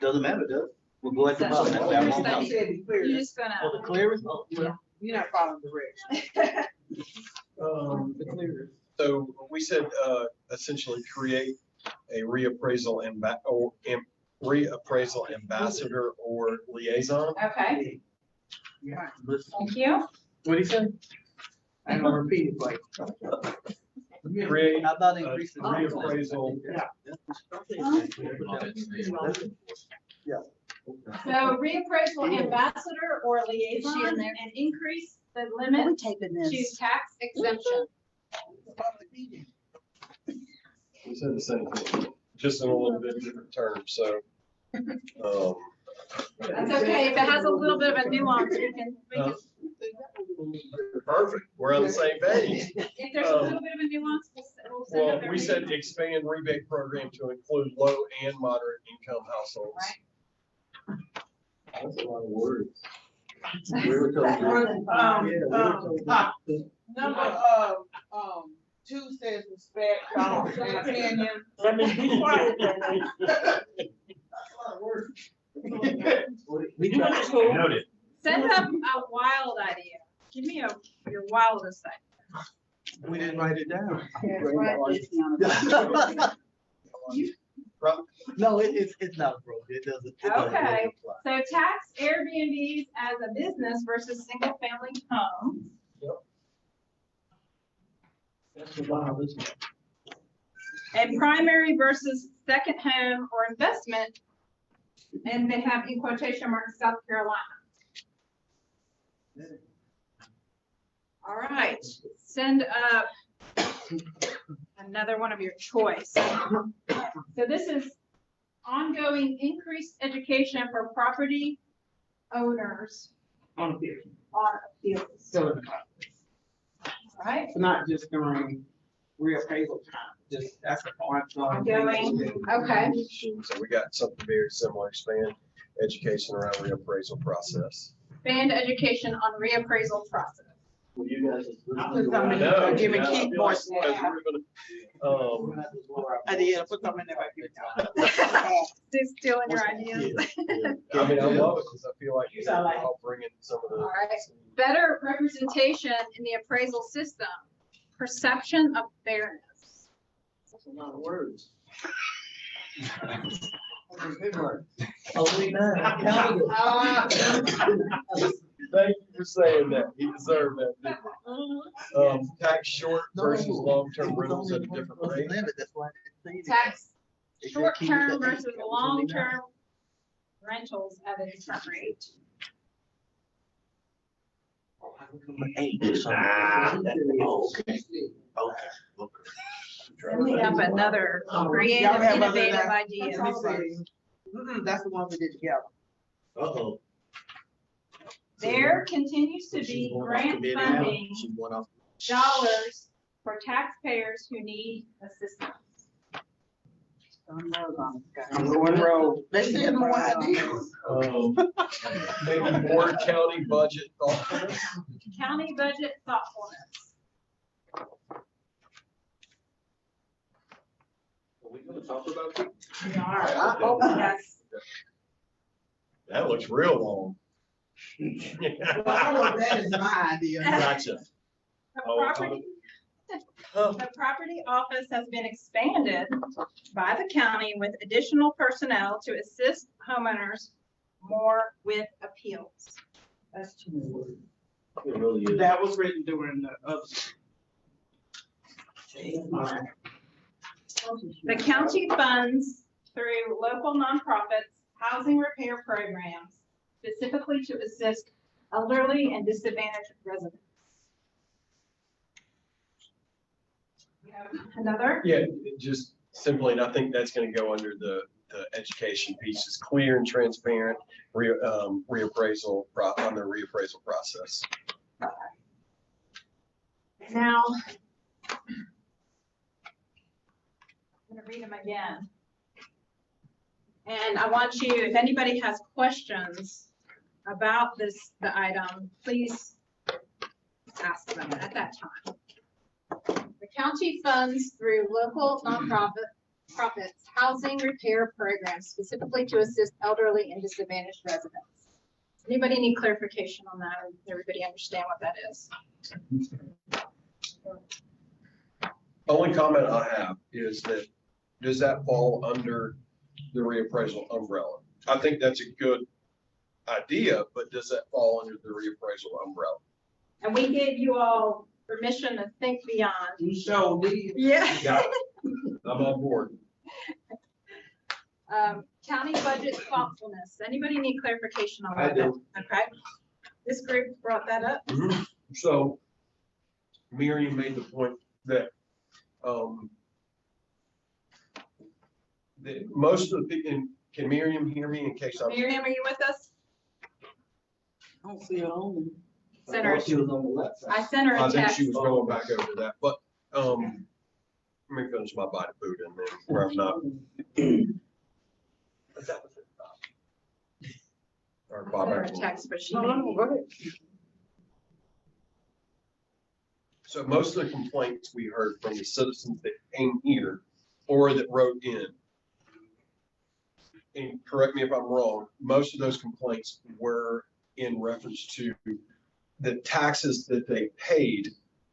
Doesn't matter, does it? We'll go at the bottom. That way I won't know. You're just gonna. Oh, the clearest? Oh, well. You're not following directions. The clearest. So we said, essentially create a reappraisal reappraisal ambassador or liaison. Okay, Yeah. thank you. What do you say? I'm gonna repeat it, like. Create How about a increasing? reappraisal. So reappraisal ambassador or Is she in liaison there? and increase the Are we limit taping to this? tax exemption. We said the same thing, just in a little bit different terms, so. That's okay, if it has a little bit of a nuance, we can, Perfect, we're on the same page. if there's a little bit of a nuance, we'll send Well, it we said expand rebate program to include low and moderate income households. Right. That's a lot of words. Number, 2 says respect, thoughts, and opinions. Let me be quiet. Noted. Send up a wild idea. Give me your wildest idea. We didn't write it down. No, it's not broke. It doesn't Okay. apply. So tax Airbnbs as a business versus single family homes. That's a lot, isn't it? And primary versus second home or investment. And they have in quotation marks South Carolina. All right, send up another one of your choice. So this is ongoing increased education for property owners On appeal. on appeals. Still in the process. Right? It's not just during reappraisal time, just that's the point. Ongoing, okay. So we got something very similar, expand education around reappraisal process. Expand education on reappraisal process. Well, you guys. I put something in I know, there, give me yeah, I key feel like points. because we're gonna, I did, put something in there, I give it Still stealing your ideas. I mean, I love it because I feel like You sound like- I'll bring in some of the. All right. Better representation in the appraisal system. Perception of fairness. That's a lot of words. Thank you for saying that. He deserved that. Didn't he? Tax short versus long-term rentals at a different rate. That's why I didn't say Tax They should keep it short-term at versus 8. long-term rentals at a different rate. Okay. Send me up another creative, Y'all have other innovative than- idea. Let me see. That's the one we did together. Uh-oh. There continues to be grant funding She went off. dollars for taxpayers who need assistance. I'm going road. They said more ideas. Maybe board county budget thoughtfulness. County budget thoughtfulness. Are we gonna talk about it? We are. I hope Yes. That looks real long. All of that is my idea. Gotcha. The property office has been expanded by the county with additional personnel to assist homeowners more with appeals. That's too many words. It really is. That was written during the other. The county funds through local nonprofits, housing repair programs, specifically to assist elderly and disadvantaged residents. We have another. Yeah, it just simply, and I think that's gonna go under the education piece, is clear and transparent reappraisal, on the reappraisal process. Now, I'm gonna read them again. And I want you, if anybody has questions about the item, please ask them at that time. The county funds through local nonprofits, housing repair programs specifically to assist elderly and disadvantaged residents. Anybody need clarification on that, or does everybody understand what that is? Only comment I have is that, does that fall under the reappraisal umbrella? I think that's a good idea, but does that fall under the reappraisal umbrella? And we gave you all permission to think beyond. You showed me. Yeah. Got it. I'm on board. County budget thoughtfulness. Anybody need clarification on I that? do. Okay. This group brought that up. So Miriam made the point that, that most of the people, can Miriam hear me in case I'm? Miriam, are you with us? I don't see her on. Send her. She was on the left side. I sent her I a think text. she was going back over that, but, let me finish my bite of food and then where I'm not. Or Bob, Sent her a text, but she. No, no, go ahead. So most of the complaints we heard from the citizens that came here or that wrote in, and correct me if I'm wrong, most of those complaints were in reference to the taxes that they paid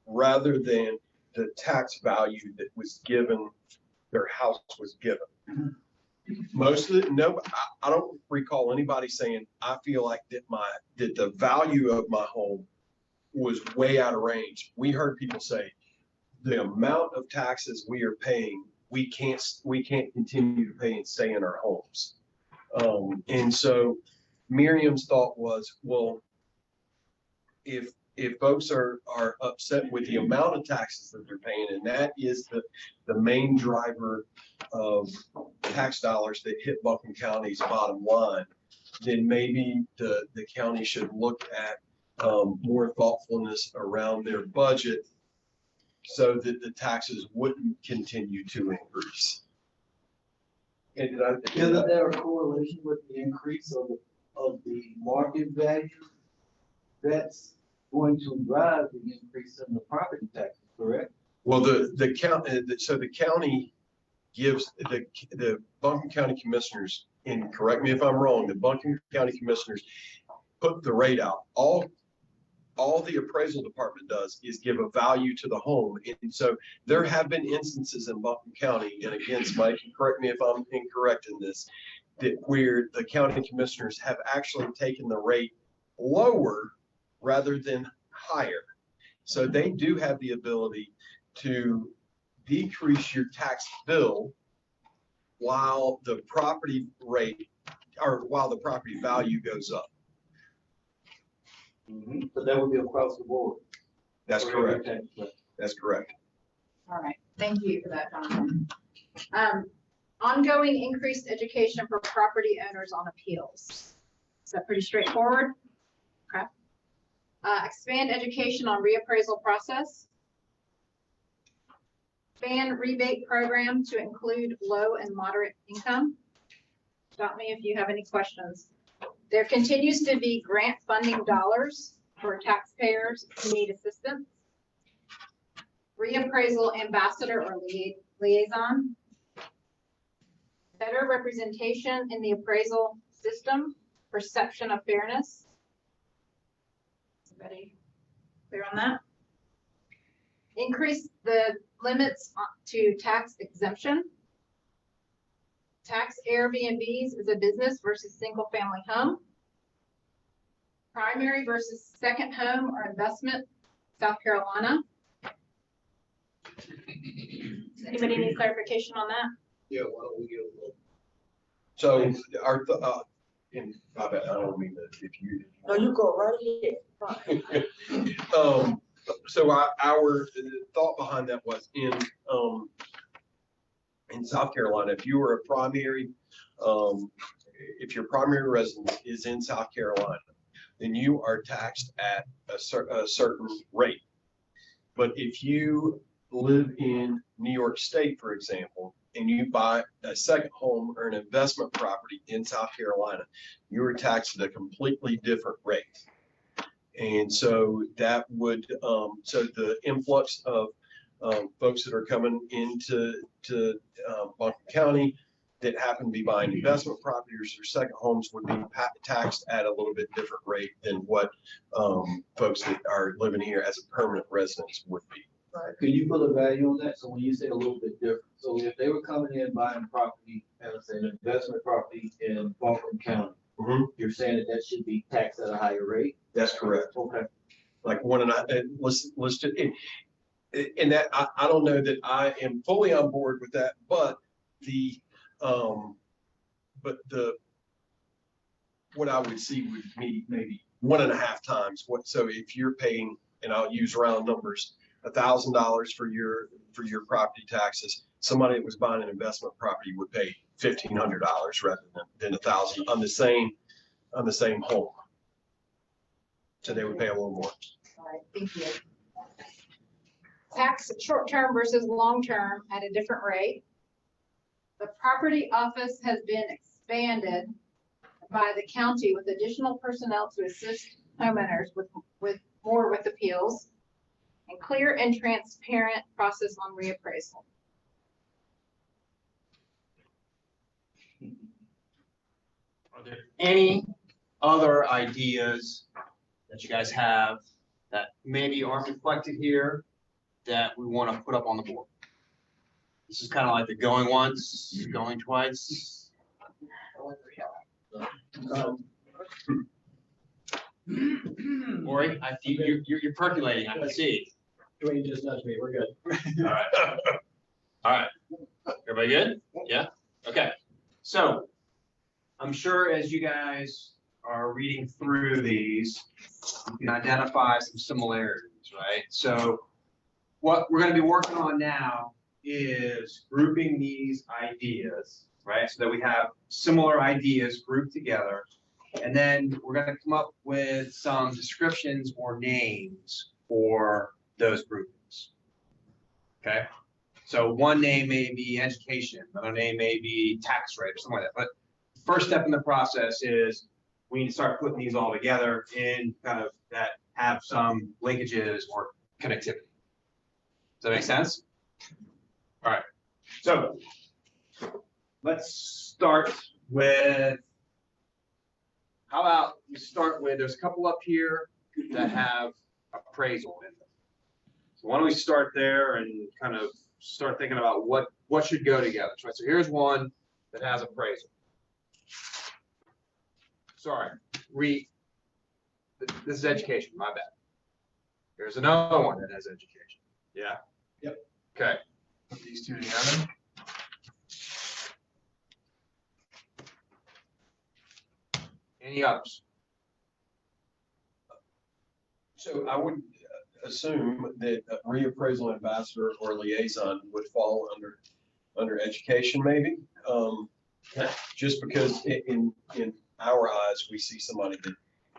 rather than the tax value that was given, their house was given. Most of it, no, I don't recall anybody saying, I feel like that the value of my home was way out of range. We heard people say, the amount of taxes we are paying, we can't continue to pay and stay in our homes. And so Miriam's thought was, well, if folks are upset with the amount of taxes that they're paying, and that is the main driver of tax dollars that hit Buncombe County's bottom line, then maybe the county should look at more thoughtfulness around their budget so that the taxes wouldn't continue to increase. And did I? Isn't there a correlation with the increase of the market value? That's going to drive the increase in the property taxes, correct? Well, the county gives the Buncombe County Commissioners, and correct me if I'm wrong, the Buncombe County Commissioners put the rate out. All the appraisal department does is give a value to the home. And so there have been instances in Buncombe County, and again, somebody can correct me if I'm incorrect in this, that where the county commissioners have actually taken the rate lower rather than higher. So they do have the ability to decrease your tax bill while the property rate, or while the property value goes up. But that would be across the board. That's correct. That's correct. All right, thank you for that, Jonathan. Ongoing increased education for property owners on appeals. Is that pretty straightforward? Okay. Expand education on reappraisal process. expand rebate program to include low and moderate income. Stop me if you have any questions. There continues to be grant funding dollars for taxpayers who need assistance. Reappraisal ambassador or liaison. Better representation in the appraisal system. Perception of fairness. Everybody clear on that? Increase the limits to tax exemption. Tax Airbnbs as a business versus single family home. Primary versus second home or investment, South Carolina. Does anybody need clarification on that? Yeah, why don't we get a little. So our, and I bet, I don't mean that if you. No, you go right ahead. So our thought behind that was in South Carolina, if you were a primary, if your primary residence is in South Carolina, then you are taxed at a certain rate. But if you live in New York State, for example, and you buy a second home or an investment property in South Carolina, you are taxed at a completely different rate. And so that would, so the influx of folks that are coming into Buncombe County that happen to be buying investment properties or second homes would be taxed at a little bit different rate than what folks that are living here as a permanent residence would be. Right. Could you put a value on that? So when you say a little bit different, so if they were coming in buying property, as an investment property in Buncombe County, you're saying that that should be taxed at a higher rate? That's correct. Okay. Like one and let's just, and that I don't know that I am fully on board with that, but what I would see would be maybe 1.5 times what. So if you're paying, and I'll use round numbers, $1,000 for your property taxes, somebody that was buying an investment property would pay $1,500 rather than $1,000 on the same home. So they would pay a little more. All right, thank you. Tax short-term versus long-term at a different rate. The property office has been expanded by the county with additional personnel to assist homeowners with appeals, and clear and transparent process on reappraisal. Are there any other ideas that you guys have that maybe aren't reflected here that we want to put up on the board? This is kind of like the going once, going twice. Ori, you're percolating, I can see. Dwayne just nudged me, we're good. All right. All right. Everybody good? Yeah? Okay. So I'm sure as you guys are reading through these, you can identify some similarities, right? So what we're going to be working on now is grouping these ideas, right? So that we have similar ideas grouped together. And then we're going to come up with some descriptions or names for those groupings. Okay? So one name may be education, another name may be tax rate or something like that. But first step in the process is we need to start putting these all together in kind of that have some linkages or connectivity. Does that make sense? All right. So let's start with, how about we start with, there's a couple up here that have appraisal in them. So why don't we start there and kind of start thinking about what should go together. Right? So here's one that has appraisal. Sorry, this is education, my bad. Here's another one that has education. Yeah? Yep. Okay. Put these two together. Any others? So I would assume that a reappraisal ambassador or liaison would fall under education, maybe. Just because in our eyes, we see somebody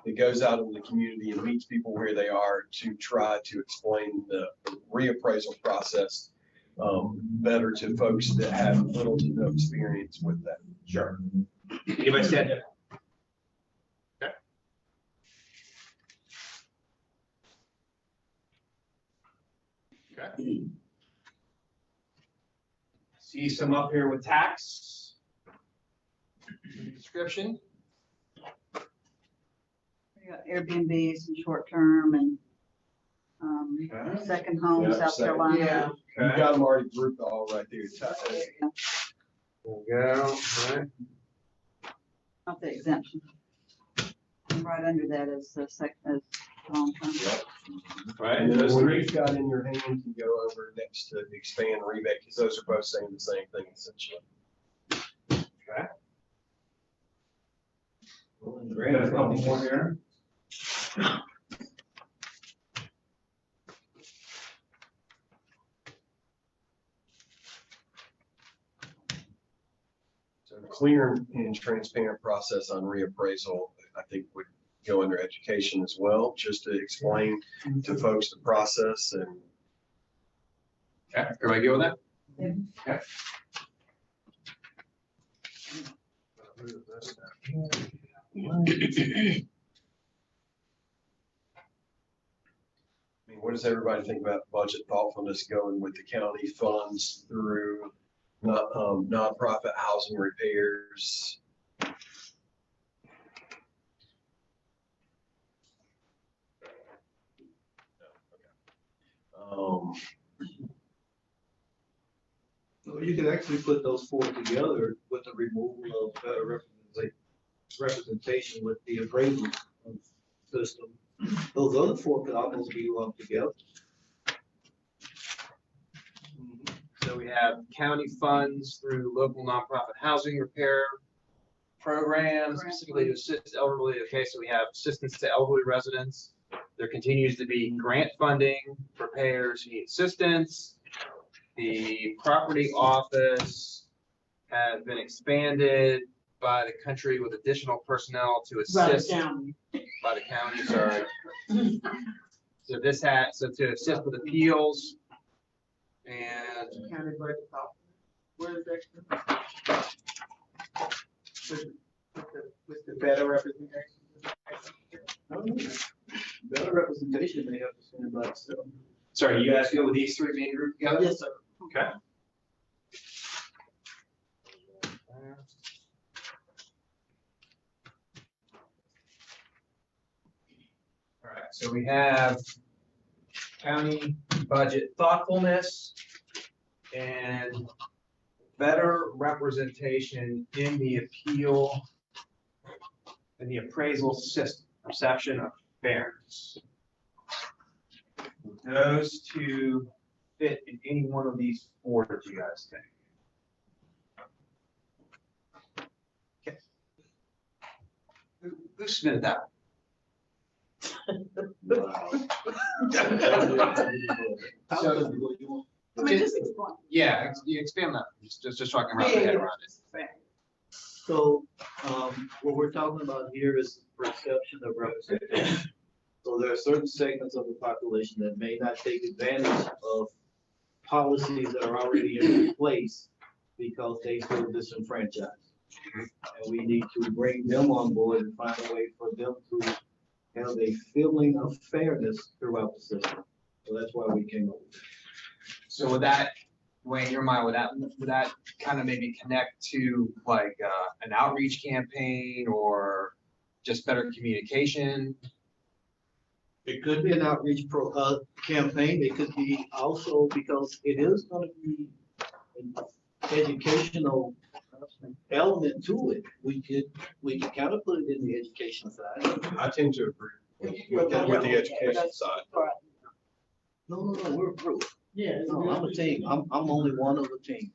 that goes out in the community and meets people where they are to try to explain the reappraisal process better to folks that have little to no experience with that. Sure. Anybody stand up? Okay. Okay. See some up here with tax description. We got Airbnbs and short-term and, Okay. second home, Yeah, South second. Carolina. Yeah. You got them already grouped all right there. There we go. All right. Not the exemption. And right under that is the as long-term. Right. And Those those three. you've got in your hand can go over next to the expand rebate, because those are both saying the same thing essentially. Okay. Great. A couple more here. So clear and transparent process on reappraisal, I think would go under education as well, just to explain to folks the process and. Okay. Everybody go with that? Okay. I mean, what does everybody think about budget thoughtfulness going with the county funds through nonprofit housing repairs? So you could actually put those four together with the removal of better representation with the appraisal system. Those other four could almost be lumped together. So we have county funds through local nonprofit housing repair programs, specifically to assist elderly. Okay, so we have assistance to elderly residents. There continues to be grant funding for payers who need assistance. The property office has been expanded by the country with additional personnel to assist by the county, sorry. So this has, so to assist with appeals and County budget office. Where is that? With the better representation. Better representation may have to stand by itself. sorry, you guys go with these three being grouped together? Yes, sir. Okay. All right, so we have county budget thoughtfulness and better representation in the appeal and the appraisal system, perception of fairness. Those two fit in any one of these four, do you guys think? Okay. Who submitted that? So, I mean, just explain. yeah, you expand that, just talking about the head around it. So, what we're talking about here is perception of representation. So there are certain segments of the population that may not take advantage of policies that are already in place because they feel disenfranchised. And we need to bring them on board and find a way for them to have a feeling of fairness throughout the system. So that's why we came up with it. So would that, Wayne, in your mind, would that kind of maybe connect to like an outreach campaign or just better communication? It could be an outreach campaign. It could be also because it is going to be an educational element to it. We could kind of put it in the education side. I tend to agree with the education side. No, we're a group. Yeah. No, I'm a team. I'm only one of a team.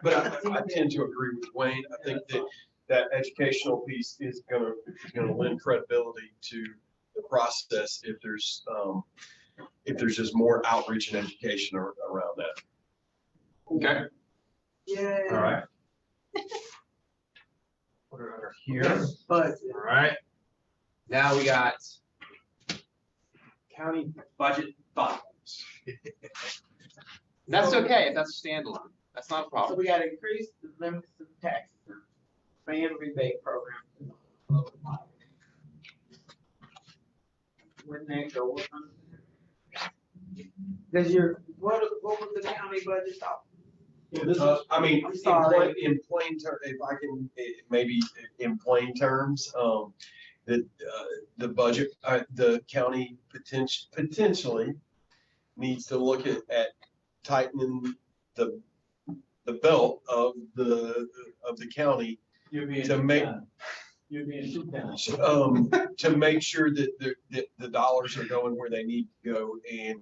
But I tend to agree with Wayne. I think that educational piece is gonna lend credibility to the process if there's just more outreach and education around that. Okay, Yeah. all right. Put it under here. But All right. Now we got county budget thoughtfulness. That's okay if that's a standalone. That's not a So problem. we gotta increase the limits of taxes, fan rebate program. Wouldn't that go with them? Cause what was the county budget thought? I mean, I'm sorry. in plain ter, if I can, maybe in plain terms, the budget, the county potentially needs to look at tightening the belt of the county You're being to too make, kind. You're being too kind. to make sure that the dollars are going where they need to go, and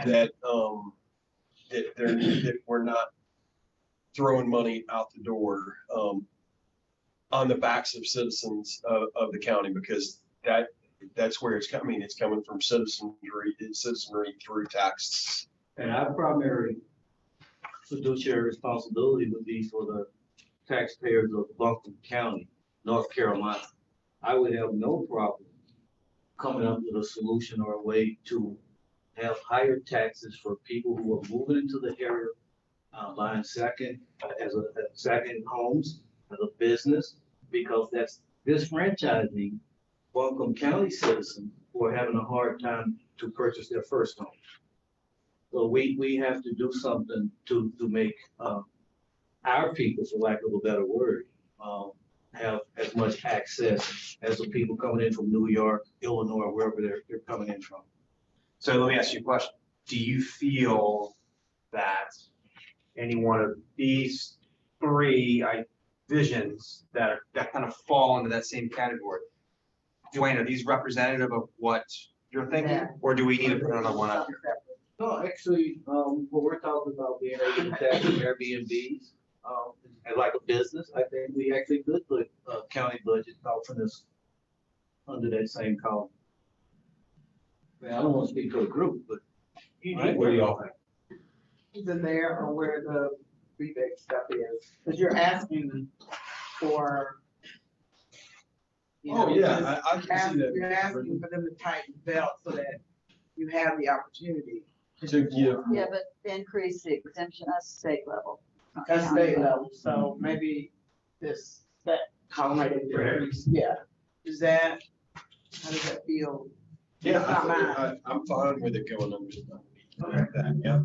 that, that we're not throwing money out the door, on the backs of citizens of the county, because that's where it's coming. It's coming from citizenry through taxes. And our primary fiduciary responsibility would be for the taxpayers of Buncombe County, North Carolina. I would have no problem coming up with a solution or a way to have higher taxes for people who are moving into the area, buying second homes as a business, because that's disfranchising Buncombe County citizens who are having a hard time to purchase their first home. So we have to do something to make our people, for lack of a better word, have as much access as the people coming in from New York, Illinois, wherever they're coming in from. So let me ask you a question. Do you feel that any one of these three visions that kind of fall into that same category, Dwayne, are these representative of what you're thinking, or do we need to put another one up here? No, actually, what we're talking about being able to tax Airbnbs, as like a business, I think we actually could put county budget out from this under that same column. I don't want to speak to a group, but where do y'all think? Either there or where the rebate stuff is, cause you're asking for. You know, I can see that. You're asking for them to tighten the belt so that you have the opportunity. To give. Yeah, but increase the exemption at state level. not At county state level, so maybe that column right there, yeah. Is that, how does that feel? Yeah, It's not mine. I'm fine with it going under Okay. that, yeah.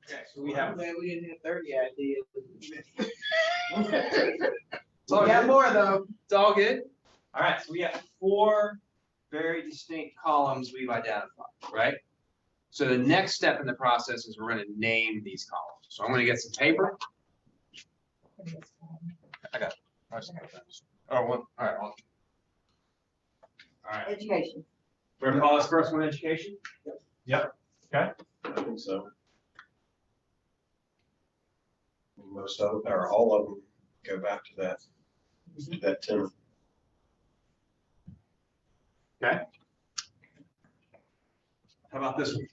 Okay, so we have. I'm glad we didn't have 30 ideas. It's all We got good. more though. It's all good. All right, so we have 4 very distinct columns we've identified, right? So the next step in the process is we're gonna name these columns. So I'm gonna get some paper. I got it. I just got it. Oh, one, all right. All right. Education. We're gonna call this first one education? Yep. Okay. I think so. Most of them, or all of them, go back to that 10. Okay. How about this one?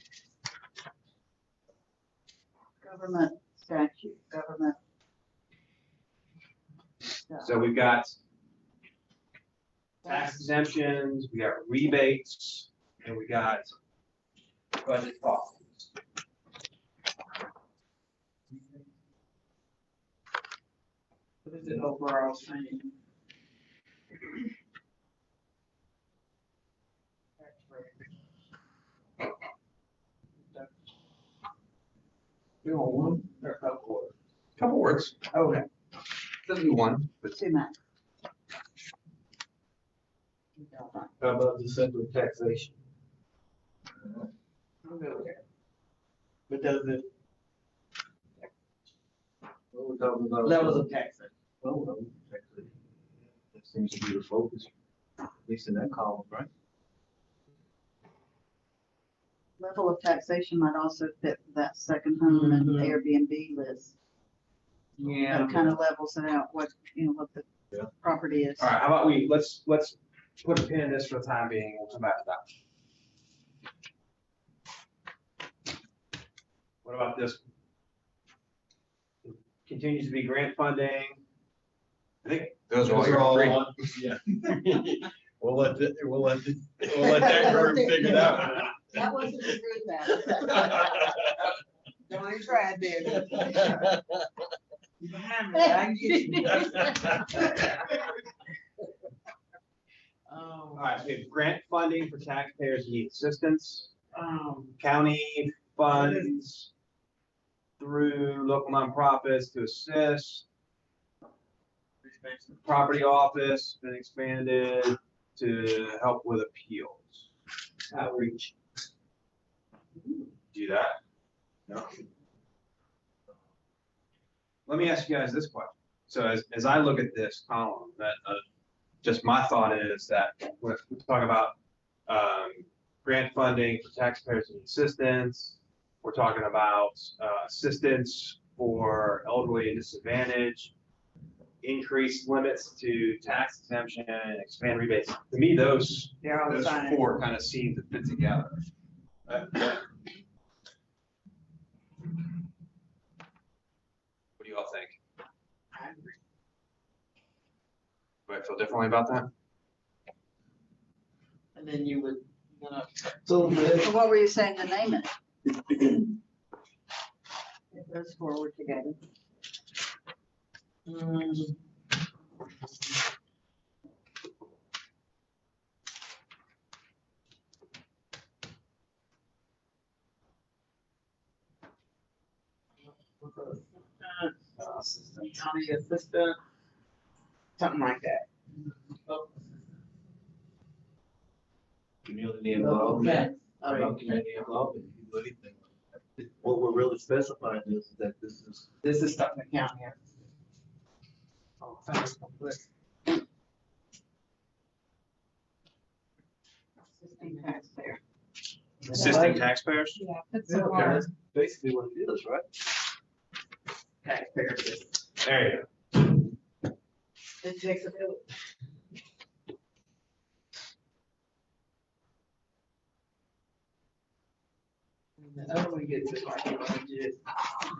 Government statute, government. So we've got tax exemptions, we got rebates, and we got budget policies. What is it overall saying? You want one or a couple words? Couple words, Okay. doesn't be one, but Too much. How about the simple taxation? I'm good with that. But does it, What we're talking about? levels of taxation? Well, taxation. That seems to be the focus, at least in that column, right? Level of taxation might also fit that second home and Mhm. Airbnb list. Yeah. That kind of levels it out, what the Yeah. property is. all right, how about let's put a pin in this for the time being, we'll come back to that. What about this? Continues to be grant funding. I think those are all your three. Yeah. We'll let that group figure that one out. That wasn't a group matter. Don't even try it, David. You behind me, I can get you. All right, so we have grant funding for taxpayers who need assistance, Um, county funds through local nonprofits to assist. Property office been expanded to help with appeals. Outreach. Do that? No. Let me ask you guys this question. So as I look at this column, that just my thought is that when we talk about grant funding for taxpayers and assistance, we're talking about assistance for elderly and disadvantaged, increase limits to tax exemption, expand rebates. To me, those they're all the same. four kind of seem to fit together. What do you all think? I agree. Do I feel differently about that? And then you would, So what were you saying to name it? If those four were together. county assistant, something like that. Community involvement. Okay. I love community involvement. You do anything. What we're really specifying is that this is. This is something the county has. Oh, federal public. Assisting taxpayer. Assisting taxpayers? Yeah, put Yeah, some okay, more. that's basically what it is, right? Taxpayer assistance. There you go. It takes a village. And the other one gets to like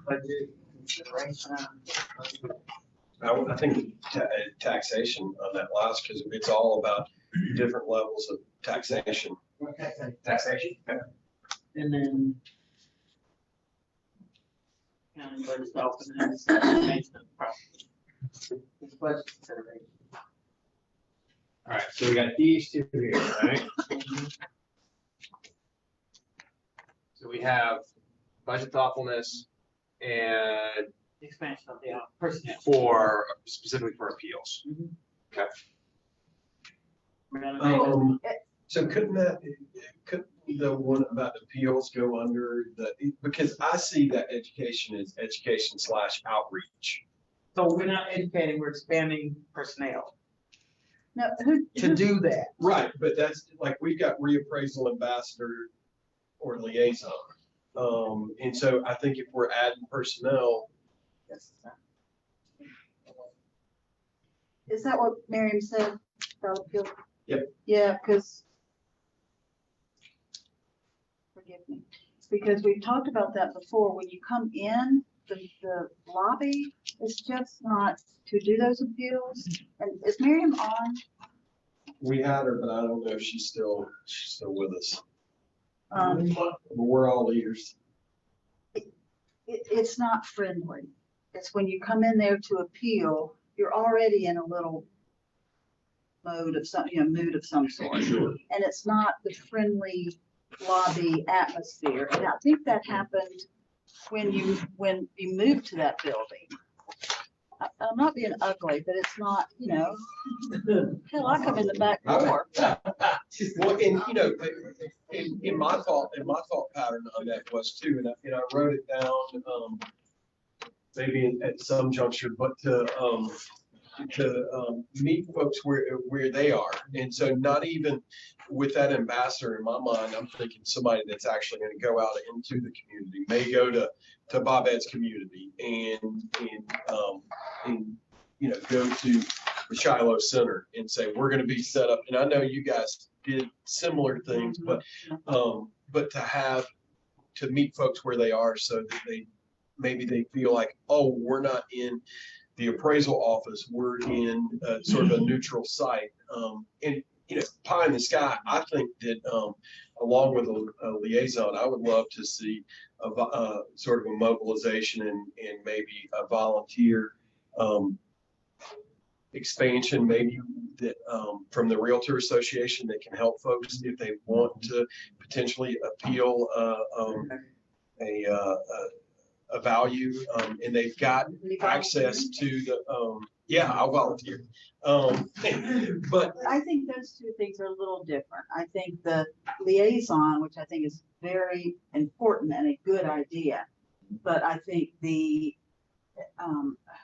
budget consideration. I think taxation on that last, because it's all about different levels of taxation. Taxation? And then county budget often has estimation of property. It's budget consideration. All right, so we got these two here, right? So we have budget thoughtfulness and Expansion of the personnel. specifically for appeals. So couldn't the one about appeals go under because I see that education is education/outreach. So we're not educating, we're expanding personnel No, who, to do that. Right, but that's like, we've got reappraisal ambassador or liaison. And so I think if we're adding personnel, is that what Miriam said? About appeal? Yep. Yeah, because, forgive me, because we've talked about that before. When you come in, the lobby is just not to do those appeals. And is Miriam on? we had her, but I don't know if she's still with us. But But we're all ears. it's not friendly. It's when you come in there to appeal, you're already in a little mode of some, mood of some sort. And it's not the friendly lobby atmosphere. And I think that happened when you moved to that building. I'm not being ugly, but it's not, hell, I come in the back door. Well, and in my thought pattern on that was too, and I wrote it down, maybe at some juncture, but to meet folks where they are. And so not even with that ambassador in my mind, I'm thinking somebody that's actually going to go out into the community, may go to Bobette's community and go to the Shiloh Center and say, we're going to be set up. And I know you guys did similar things, but to meet folks where they are so that maybe they feel like, oh, we're not in the appraisal office, we're in sort of a neutral site. And pie in the sky, I think that, along with a liaison, I would love to see sort of a mobilization and maybe a volunteer, expansion, maybe that, from the Realtor Association that can help folks if they want to potentially appeal, a value, and they've got access to the, yeah, I'll volunteer. But I think those two things are a little different. I think the liaison, which I think is very important and a good idea, but I think the,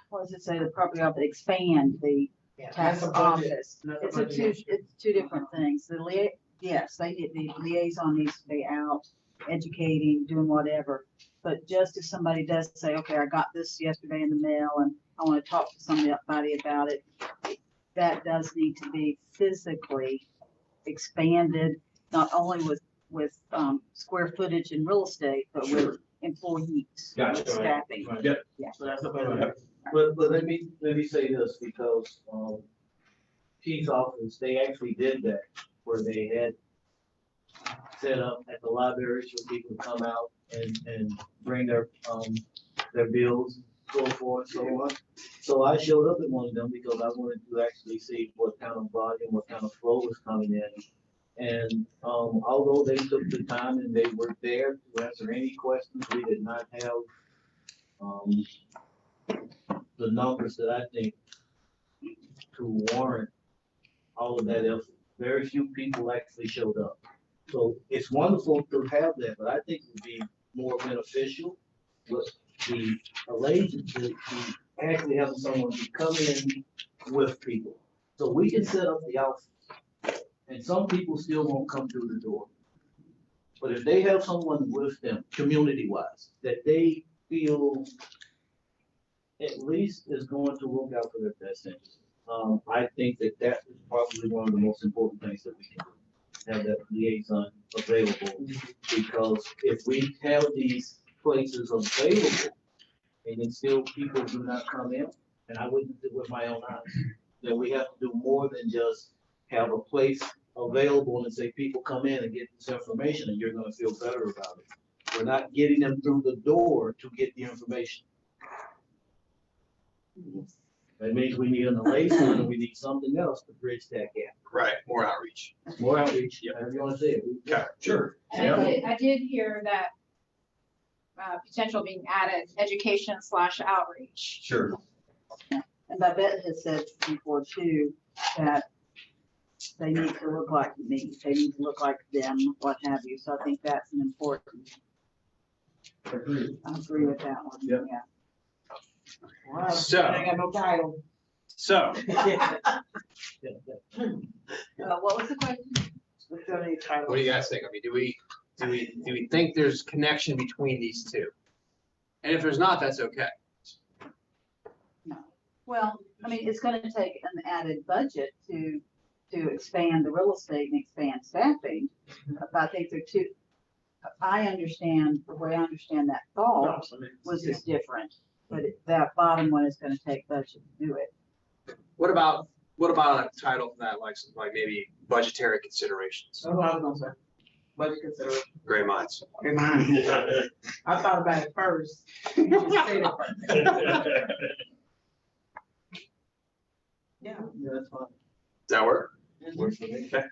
what does it say, the property office, expand the tax office. It's two different things. Yes, the liaison needs to be out educating, doing whatever. But just if somebody does say, okay, I got this yesterday in the mail and I want to talk to somebody about it, that does need to be physically expanded, not only with square footage and real estate, but with employees, Gotcha. staffing. Yep. Yeah. So that's about it. But let me say this, because, Chief's office, they actually did that, where they had set up at the libraries for people to come out and bring their bills, so forth, so on. So I showed up at one of them because I wanted to actually see what kind of volume, what kind of flow was coming in. And, although they took the time and they were there to answer any questions, we did not have, the numbers that I think to warrant all of that effort. Very few people actually showed up. So it's wonderful to have that, but I think it would be more beneficial with the arrangement to actually having someone to come in with people. So we can set up the office, and some people still won't come through the door. But if they have someone with them, community-wise, that they feel at least is going to look out for their best interest. I think that is probably one of the most important things that we can do, have that liaison available. Because if we have these places available and then still people do not come in, and I witnessed it with my own eyes, then we have to do more than just have a place available and say, people come in and get this information and you're gonna feel better about it. We're not getting them through the door to get the information. That means we need an liaison and we need something else to bridge that gap. Right, more outreach. More outreach, however you wanna say it. Okay, sure. And I did hear that, potential being added, education/outreach. Sure. And Babette has said before too, that they need to look like me, they need to look like them, what have you, so I think that's an important. Agreed. I agree with that one, Yep. yeah. So, I got no title. so What was the question? We don't need title. what do you guys think? I mean, do we think there's connection between these two? And if there's not, that's okay. Well, I mean, it's gonna take an added budget to expand the real estate and expand staffing. But I think they're two, the way I understand that thought was just different. But that bottom one is gonna take budget to do it. What about a title for that, like maybe budgetary considerations? That's what I was gonna say. Budget consideration. Great minds. Remind me. I thought about it first. You just said it first. Yeah. Yeah, that's fine. Does that work? Works for me. Okay.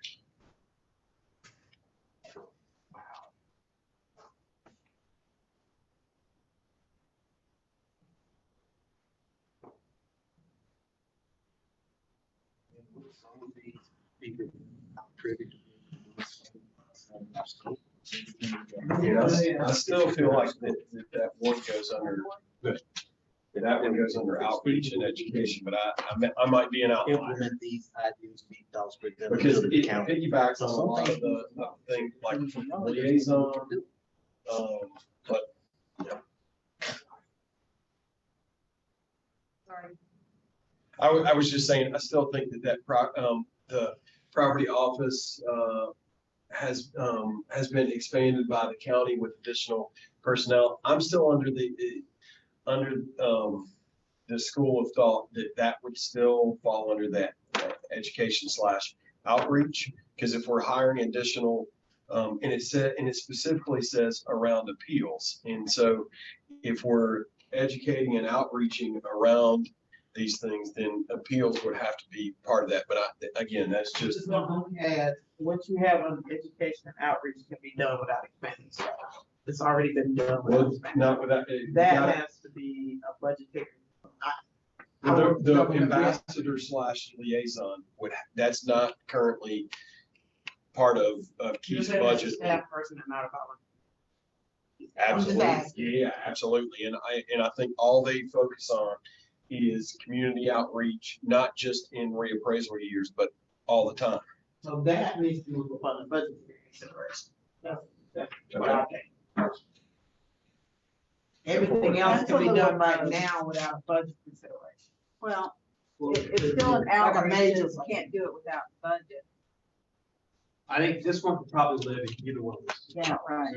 Yeah, I still feel like that one goes under, that one goes under outreach and education, but I might be an outlier. Implement these ideas, meet those Because it piggybacks on a lot of the things like liaison, but, yeah. Sorry. I was just saying, I still think that the property office, has been expanded by the county with additional personnel. I'm still under the school of thought that would still fall under that education / outreach, because if we're hiring additional, and it specifically says around appeals. And so if we're educating and outreaching around these things, then appeals would have to be part of that. But again, that's just. Just don't add, what you have on education and outreach can be done without expanding staff. It's already been done without Well, expanding. not without. That has to be a budgetary. The ambassador / liaison that's not currently part of Keith's budget. Staff person and not a volunteer. Absolutely, yeah, absolutely. And I think all they focus on is community outreach, not just in reappraisal years, but all the time. So that needs to move upon the budgetary consideration. That's what I think. Everything else can be done right now without budget consideration. Well, it's still an outreach, you can't do it without budget. I think this one could probably live in either one of those. Yeah, right.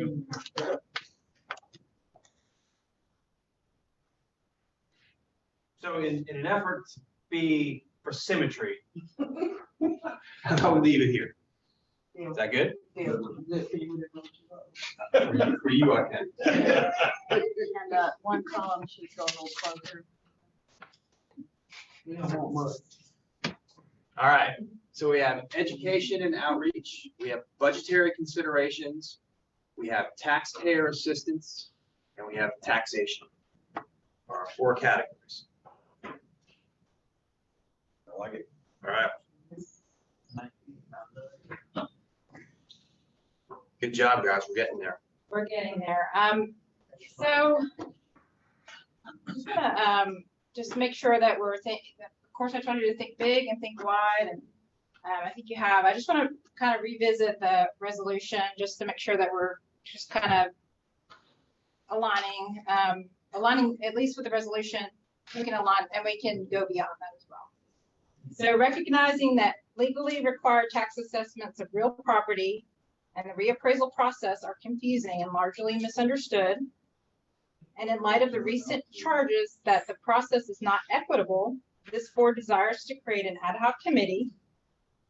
So in an effort to be for symmetry, how about we leave it here? Is that good? For you, I can. And one column should go a little closer. We don't want much. All right, so we have education and outreach, we have budgetary considerations, we have taxpayer assistance, and we have taxation. Are our 4 categories. I like it. All right. Good job, guys. We're getting there. We're getting there. So just gonna, just make sure that we're thinking, of course, I told you to think big and think wide, and I think you have. I just want to kind of revisit the resolution just to make sure that we're just kind of aligning at least with the resolution. We can align and we can go beyond that as well. So recognizing that legally required tax assessments of real property and the reappraisal process are confusing and largely misunderstood. And in light of the recent charges that the process is not equitable, this board desires to create an ad hoc committee.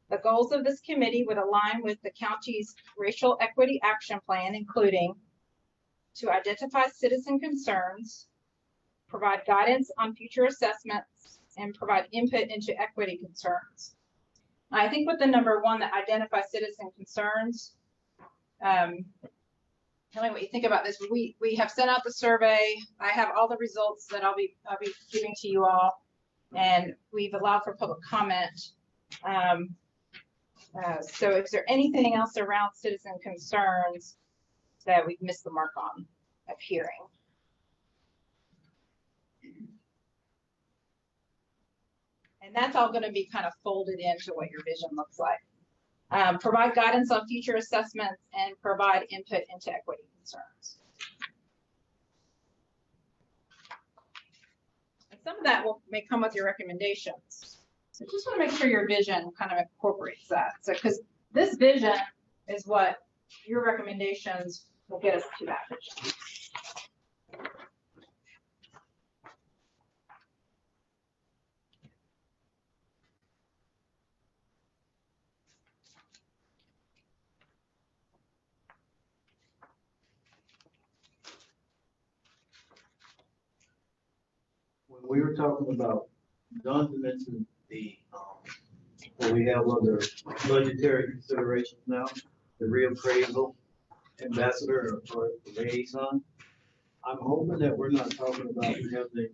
The goals of this committee would align with the county's racial equity action plan, including to identify citizen concerns, provide guidance on future assessments, and provide input into equity concerns. I think with the number 1 that identify citizen concerns, tell me what you think about this. We have sent out the survey. I have all the results that I'll be giving to you all, and we've allowed for public comment. So is there anything else around citizen concerns that we've missed the mark on of hearing? And that's all going to be kind of folded into what your vision looks like. Provide guidance on future assessments and provide input into equity concerns. And some of that may come with your recommendations. So just want to make sure your vision kind of incorporates that. So, because this vision is what your recommendations will get us to that vision. When we were talking about, Jonathan mentioned the, what we have under budgetary considerations now, the reappraisal ambassador or liaison. I'm hoping that we're not talking about having,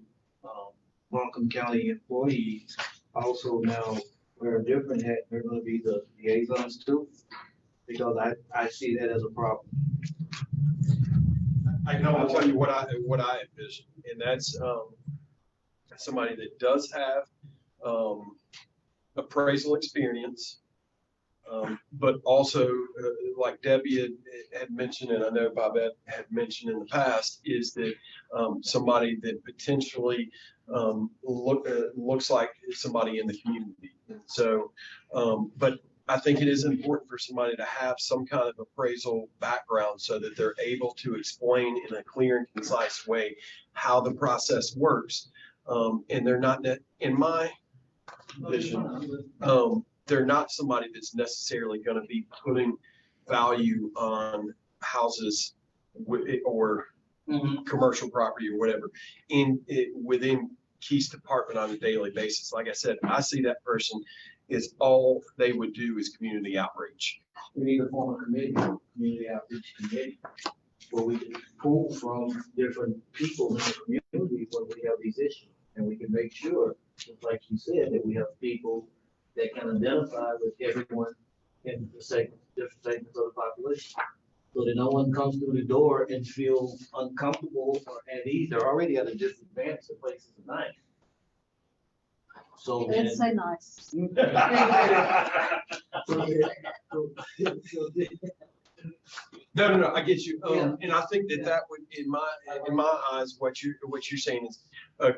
Markham County employees also now wear a different hat. They're gonna be the liaisons too, because I see that as a problem. I'll tell you what I envision, and that's somebody that does have appraisal experience, but also like Debbie had mentioned, and I know Bobette had mentioned in the past, is that somebody that potentially looks like somebody in the community. And so, but I think it is important for somebody to have some kind of appraisal background so that they're able to explain in a clear and concise way how the process works. And they're not, in my vision, they're not somebody that's necessarily gonna be putting value on houses or commercial property or whatever within Keith's department on a daily basis. Like I said, I see that person is all they would do is community outreach. We need to form a committee, community outreach committee, where we can pull from different people in the community when we have these issues. And we can make sure, just like you said, that we have people that can identify with everyone in the different segments of the population. So that no one comes through the door and feels uncomfortable or at ease. They're already at a disadvantage of places tonight. So then. It's so nice. No, I get you. And I think that would, in my eyes, what you're saying is a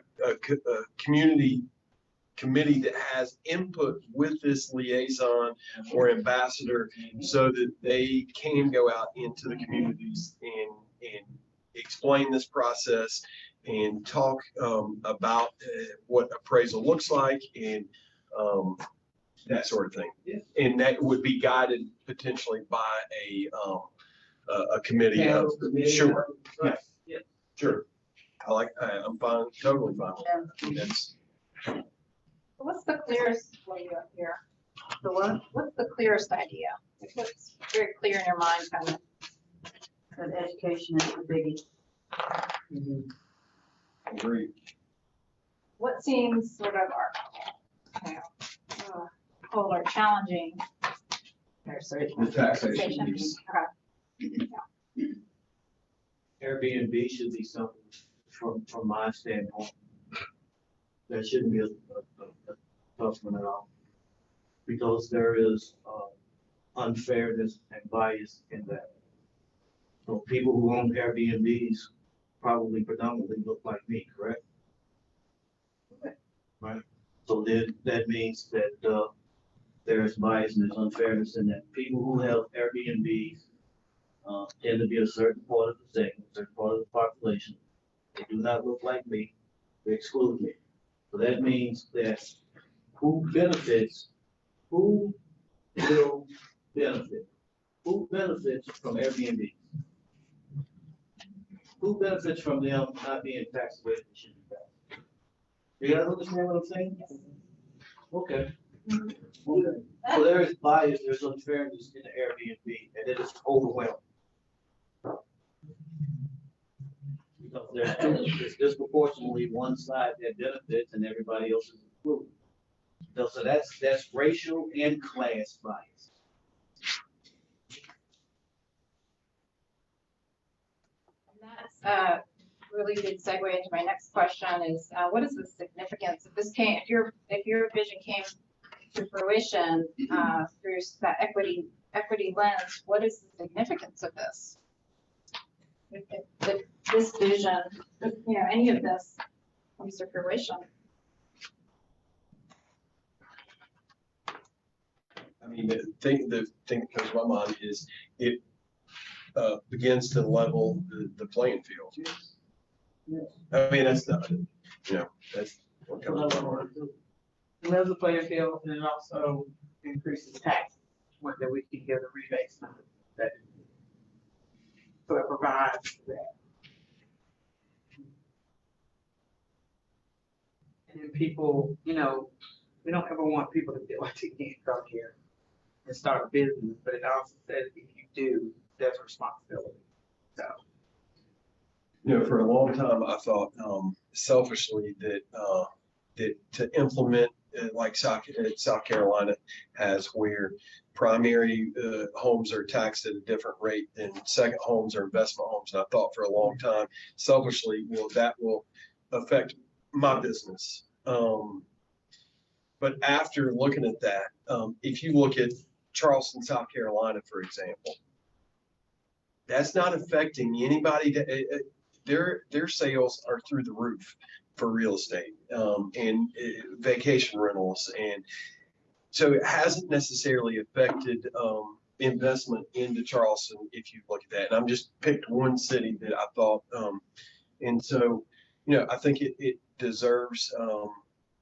community committee that has input with this liaison or ambassador so that they can go out into the communities and explain this process and talk about what appraisal looks like and that sort of thing. Yeah. And that would be guided potentially by a committee of, sure. Right. Yeah. Sure. I'm fine, totally fine with that. That's. What's the clearest way up here? The what? What's the clearest idea? What's very clear in your mind, kind of? That education is the biggie. Agreed. What seems sort of our challenging? The taxation piece. Okay. Airbnb should be something from my standpoint. There shouldn't be a tough one at all. Because there is unfairness and bias in that. So people who own Airbnbs probably predominantly look like me, correct? Right. So then that means that there's bias and there's unfairness in that. People who have Airbnbs tend to be a certain part of the segment, a certain part of the population. They do not look like me. They exclude me. So that means that who will benefit? Who benefits from Airbnb? Who benefits from them not being taxed the way they should be taxed? You guys understand what I'm saying? Okay. Okay. So there is bias, there's unfairness in the Airbnb, and it is overwhelming. Because there's disproportionately one side that benefits and everybody else is excluded. So that's racial and class bias. And that's a really good segue into my next question is, what is the significance if this came, if your vision came to fruition through that equity lens, what is the significance of this? If this vision, if, any of this comes to fruition. I mean, the thing that comes to my mind is it begins to level the playing field. Yes. I mean, that's not, that's what comes to mind. Level the playing field, and it also increases tax, that we can get the rebates on that. So it provides that. And then people, we don't ever want people to feel like they can't come here and start a business, but it also says if you do, there's a responsibility. So. For a long time, I thought selfishly that to implement like South Carolina has, where primary homes are taxed at a different rate than second homes or investment homes. And I thought for a long time, selfishly, that will affect my business. But after looking at that, if you look at Charleston, South Carolina, for example, that's not affecting anybody. Their sales are through the roof for real estate and vacation rentals. And so it hasn't necessarily affected investment into Charleston, if you look at that. And I'm just picked one city that I thought, and so, I think it deserves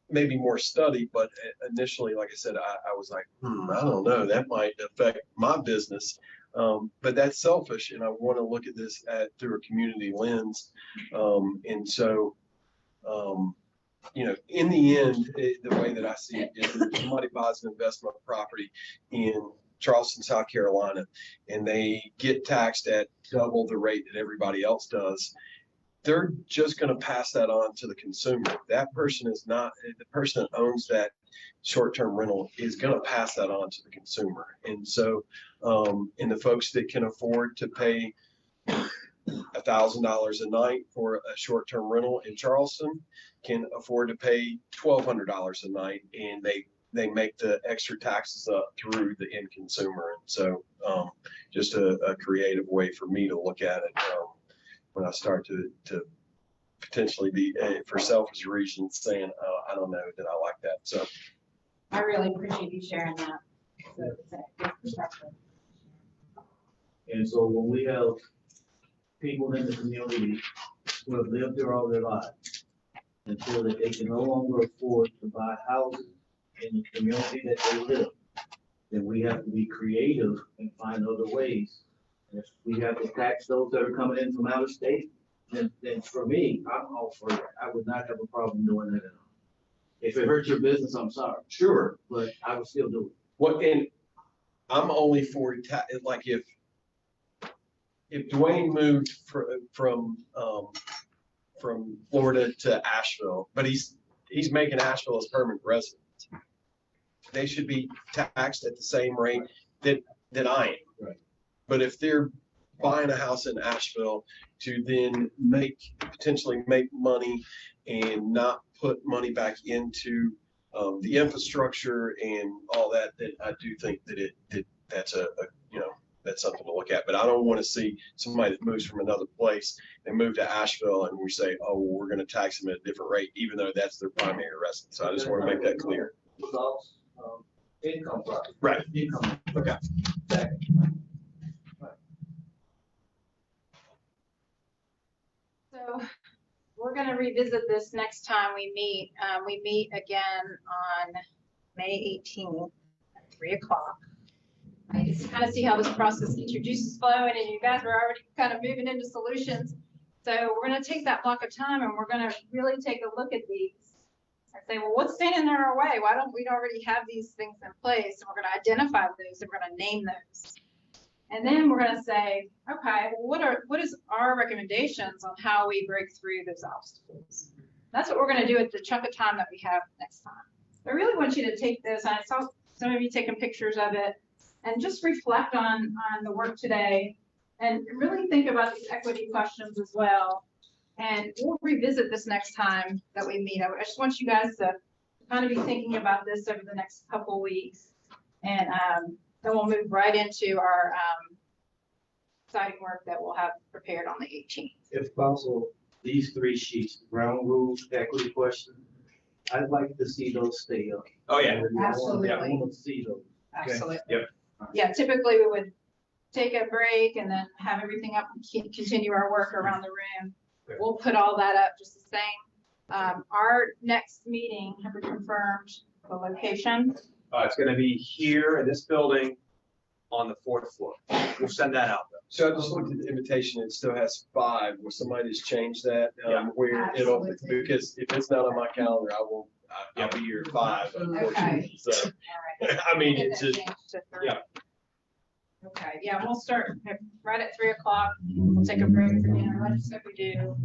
maybe more study, but initially, like I said, I was like, I don't know, that might affect my business. But that's selfish, and I want to look at this through a community lens. And so, in the end, the way that I see it is that if somebody buys an investment property in Charleston, South Carolina, and they get taxed at double the rate that everybody else does, they're just going to pass that on to the consumer. That person is not, the person that owns that short-term rental is going to pass that on to the consumer. And so, and the folks that can afford to pay $1,000 a night for a short-term rental in Charleston can afford to pay $1,200 a night, and they make the extra taxes up through the end consumer. And so, just a creative way for me to look at it. When I start to potentially be for selfish reasons saying, oh, I don't know that I like that. So I really appreciate you sharing that. So it's a good perspective. And so when we have people in the community who have lived there all their lives and feel that they can no longer afford to buy houses in the community that they live, then we have to be creative and find other ways. If we have to tax those that are coming in from out of state, then for me, I'm all for it. I would not have a problem doing that at all. If it hurts your business, I'm sorry. sure. But I would still do it. What, and I'm only for like if Dwayne moved from Florida to Asheville, but he's making Asheville his permanent residence, they should be taxed at the same rate that I am. Right. But if they're buying a house in Asheville to then potentially make money and not put money back into the infrastructure and all that, then I do think that that's that's something to look at. But I don't want to see somebody that moves from another place and move to Asheville and we say, oh, well, we're going to tax them at a different rate, even though that's their primary residence. So I just want to make that clear. Income property. Right. Income. Okay. Tax. So we're going to revisit this next time we meet. We meet again on May 18th at 3 o'clock. I just kind of see how this process gets your juices flowing, and you guys are already kind of moving into solutions. So we're going to take that block of time and we're going to really take a look at these and say, well, what's standing in our way? Why don't we already have these things in place? And we're going to identify those and we're going to name those. And then we're going to say, okay, well, what is our recommendations on how we break through those obstacles? That's what we're going to do at the chunk of time that we have next time. I really want you to take this. I saw some of you taking pictures of it, and just reflect on the work today and really think about these equity questions as well. And we'll revisit this next time that we meet. I just want you guys to kind of be thinking about this over the next couple of weeks. And then we'll move right into our exciting work that we'll have prepared on the 18th. If possible, these 3 sheets, ground rules, equity question, I'd like to see those stay up. Oh, yeah. Absolutely. I want to see those. Absolutely. Yep. Yeah, typically we would take a break and then have everything up and continue our work around the room. Okay. We'll put all that up just the same. Our next meeting, have we confirmed the location? It's going to be here in this building on the 4th floor. We'll send that out though. So I just looked at the invitation, it still has 5. Will somebody just change that? Yeah. Where Absolutely. because if it's not on my calendar, I'll be here at 5. Okay. So, All right. I mean, Get it's that just, changed to 3. Yeah. Okay, yeah, we'll start right at 3 o'clock. We'll take a break for dinner, let us know if we do.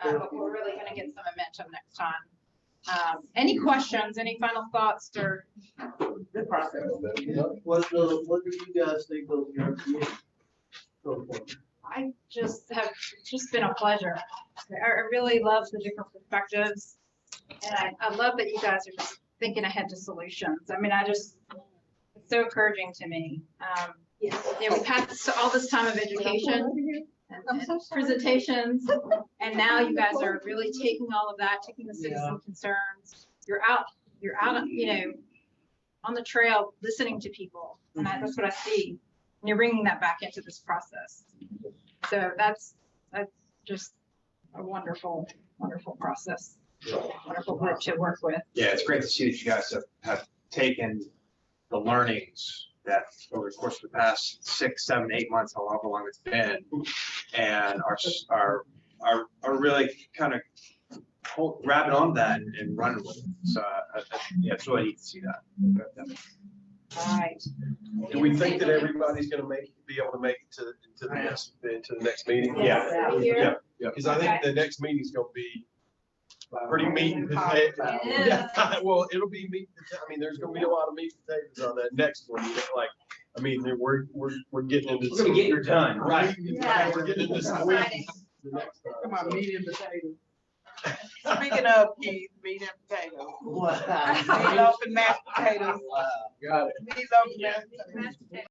And but we're really gonna get some momentum next time. Any questions, any final thoughts or the process? What do you guys think of your committee so far? I just have, it's just been a pleasure. I really love the different perspectives. And I love that you guys are just thinking ahead to solutions. I mean, it's so encouraging to me. We've had all this time of education and presentations, and now you guys are really taking all of that, taking the citizen concerns. You're out, on the trail, listening to people, and that's what I see. And you're bringing that back into this process. So that's just a wonderful, wonderful process. wonderful group to work with. Yeah, it's great to see that you guys have taken the learnings that over the course of the past 6, 7, 8 months, however long it's been, and are really kind of grabbing on that and running with it. So yeah, it's really neat to see that. All right. Do we think that everybody's gonna be able to make it to the next meeting? Yeah. Yeah, because I think the next meeting's gonna be pretty meat and potatoes. It Yeah, well, it'll be meat, I mean, there's gonna be a lot of meat and potatoes on that next one, you know, like, I mean, we're getting into. We're gonna get your done, right? Yeah. We're getting into some weeds the next time. Come on, so. meat and potatoes. Speaking of Keith, meat and potatoes. What? Meatloaf and mashed potatoes. Got it. Meatloaf and mashed potatoes.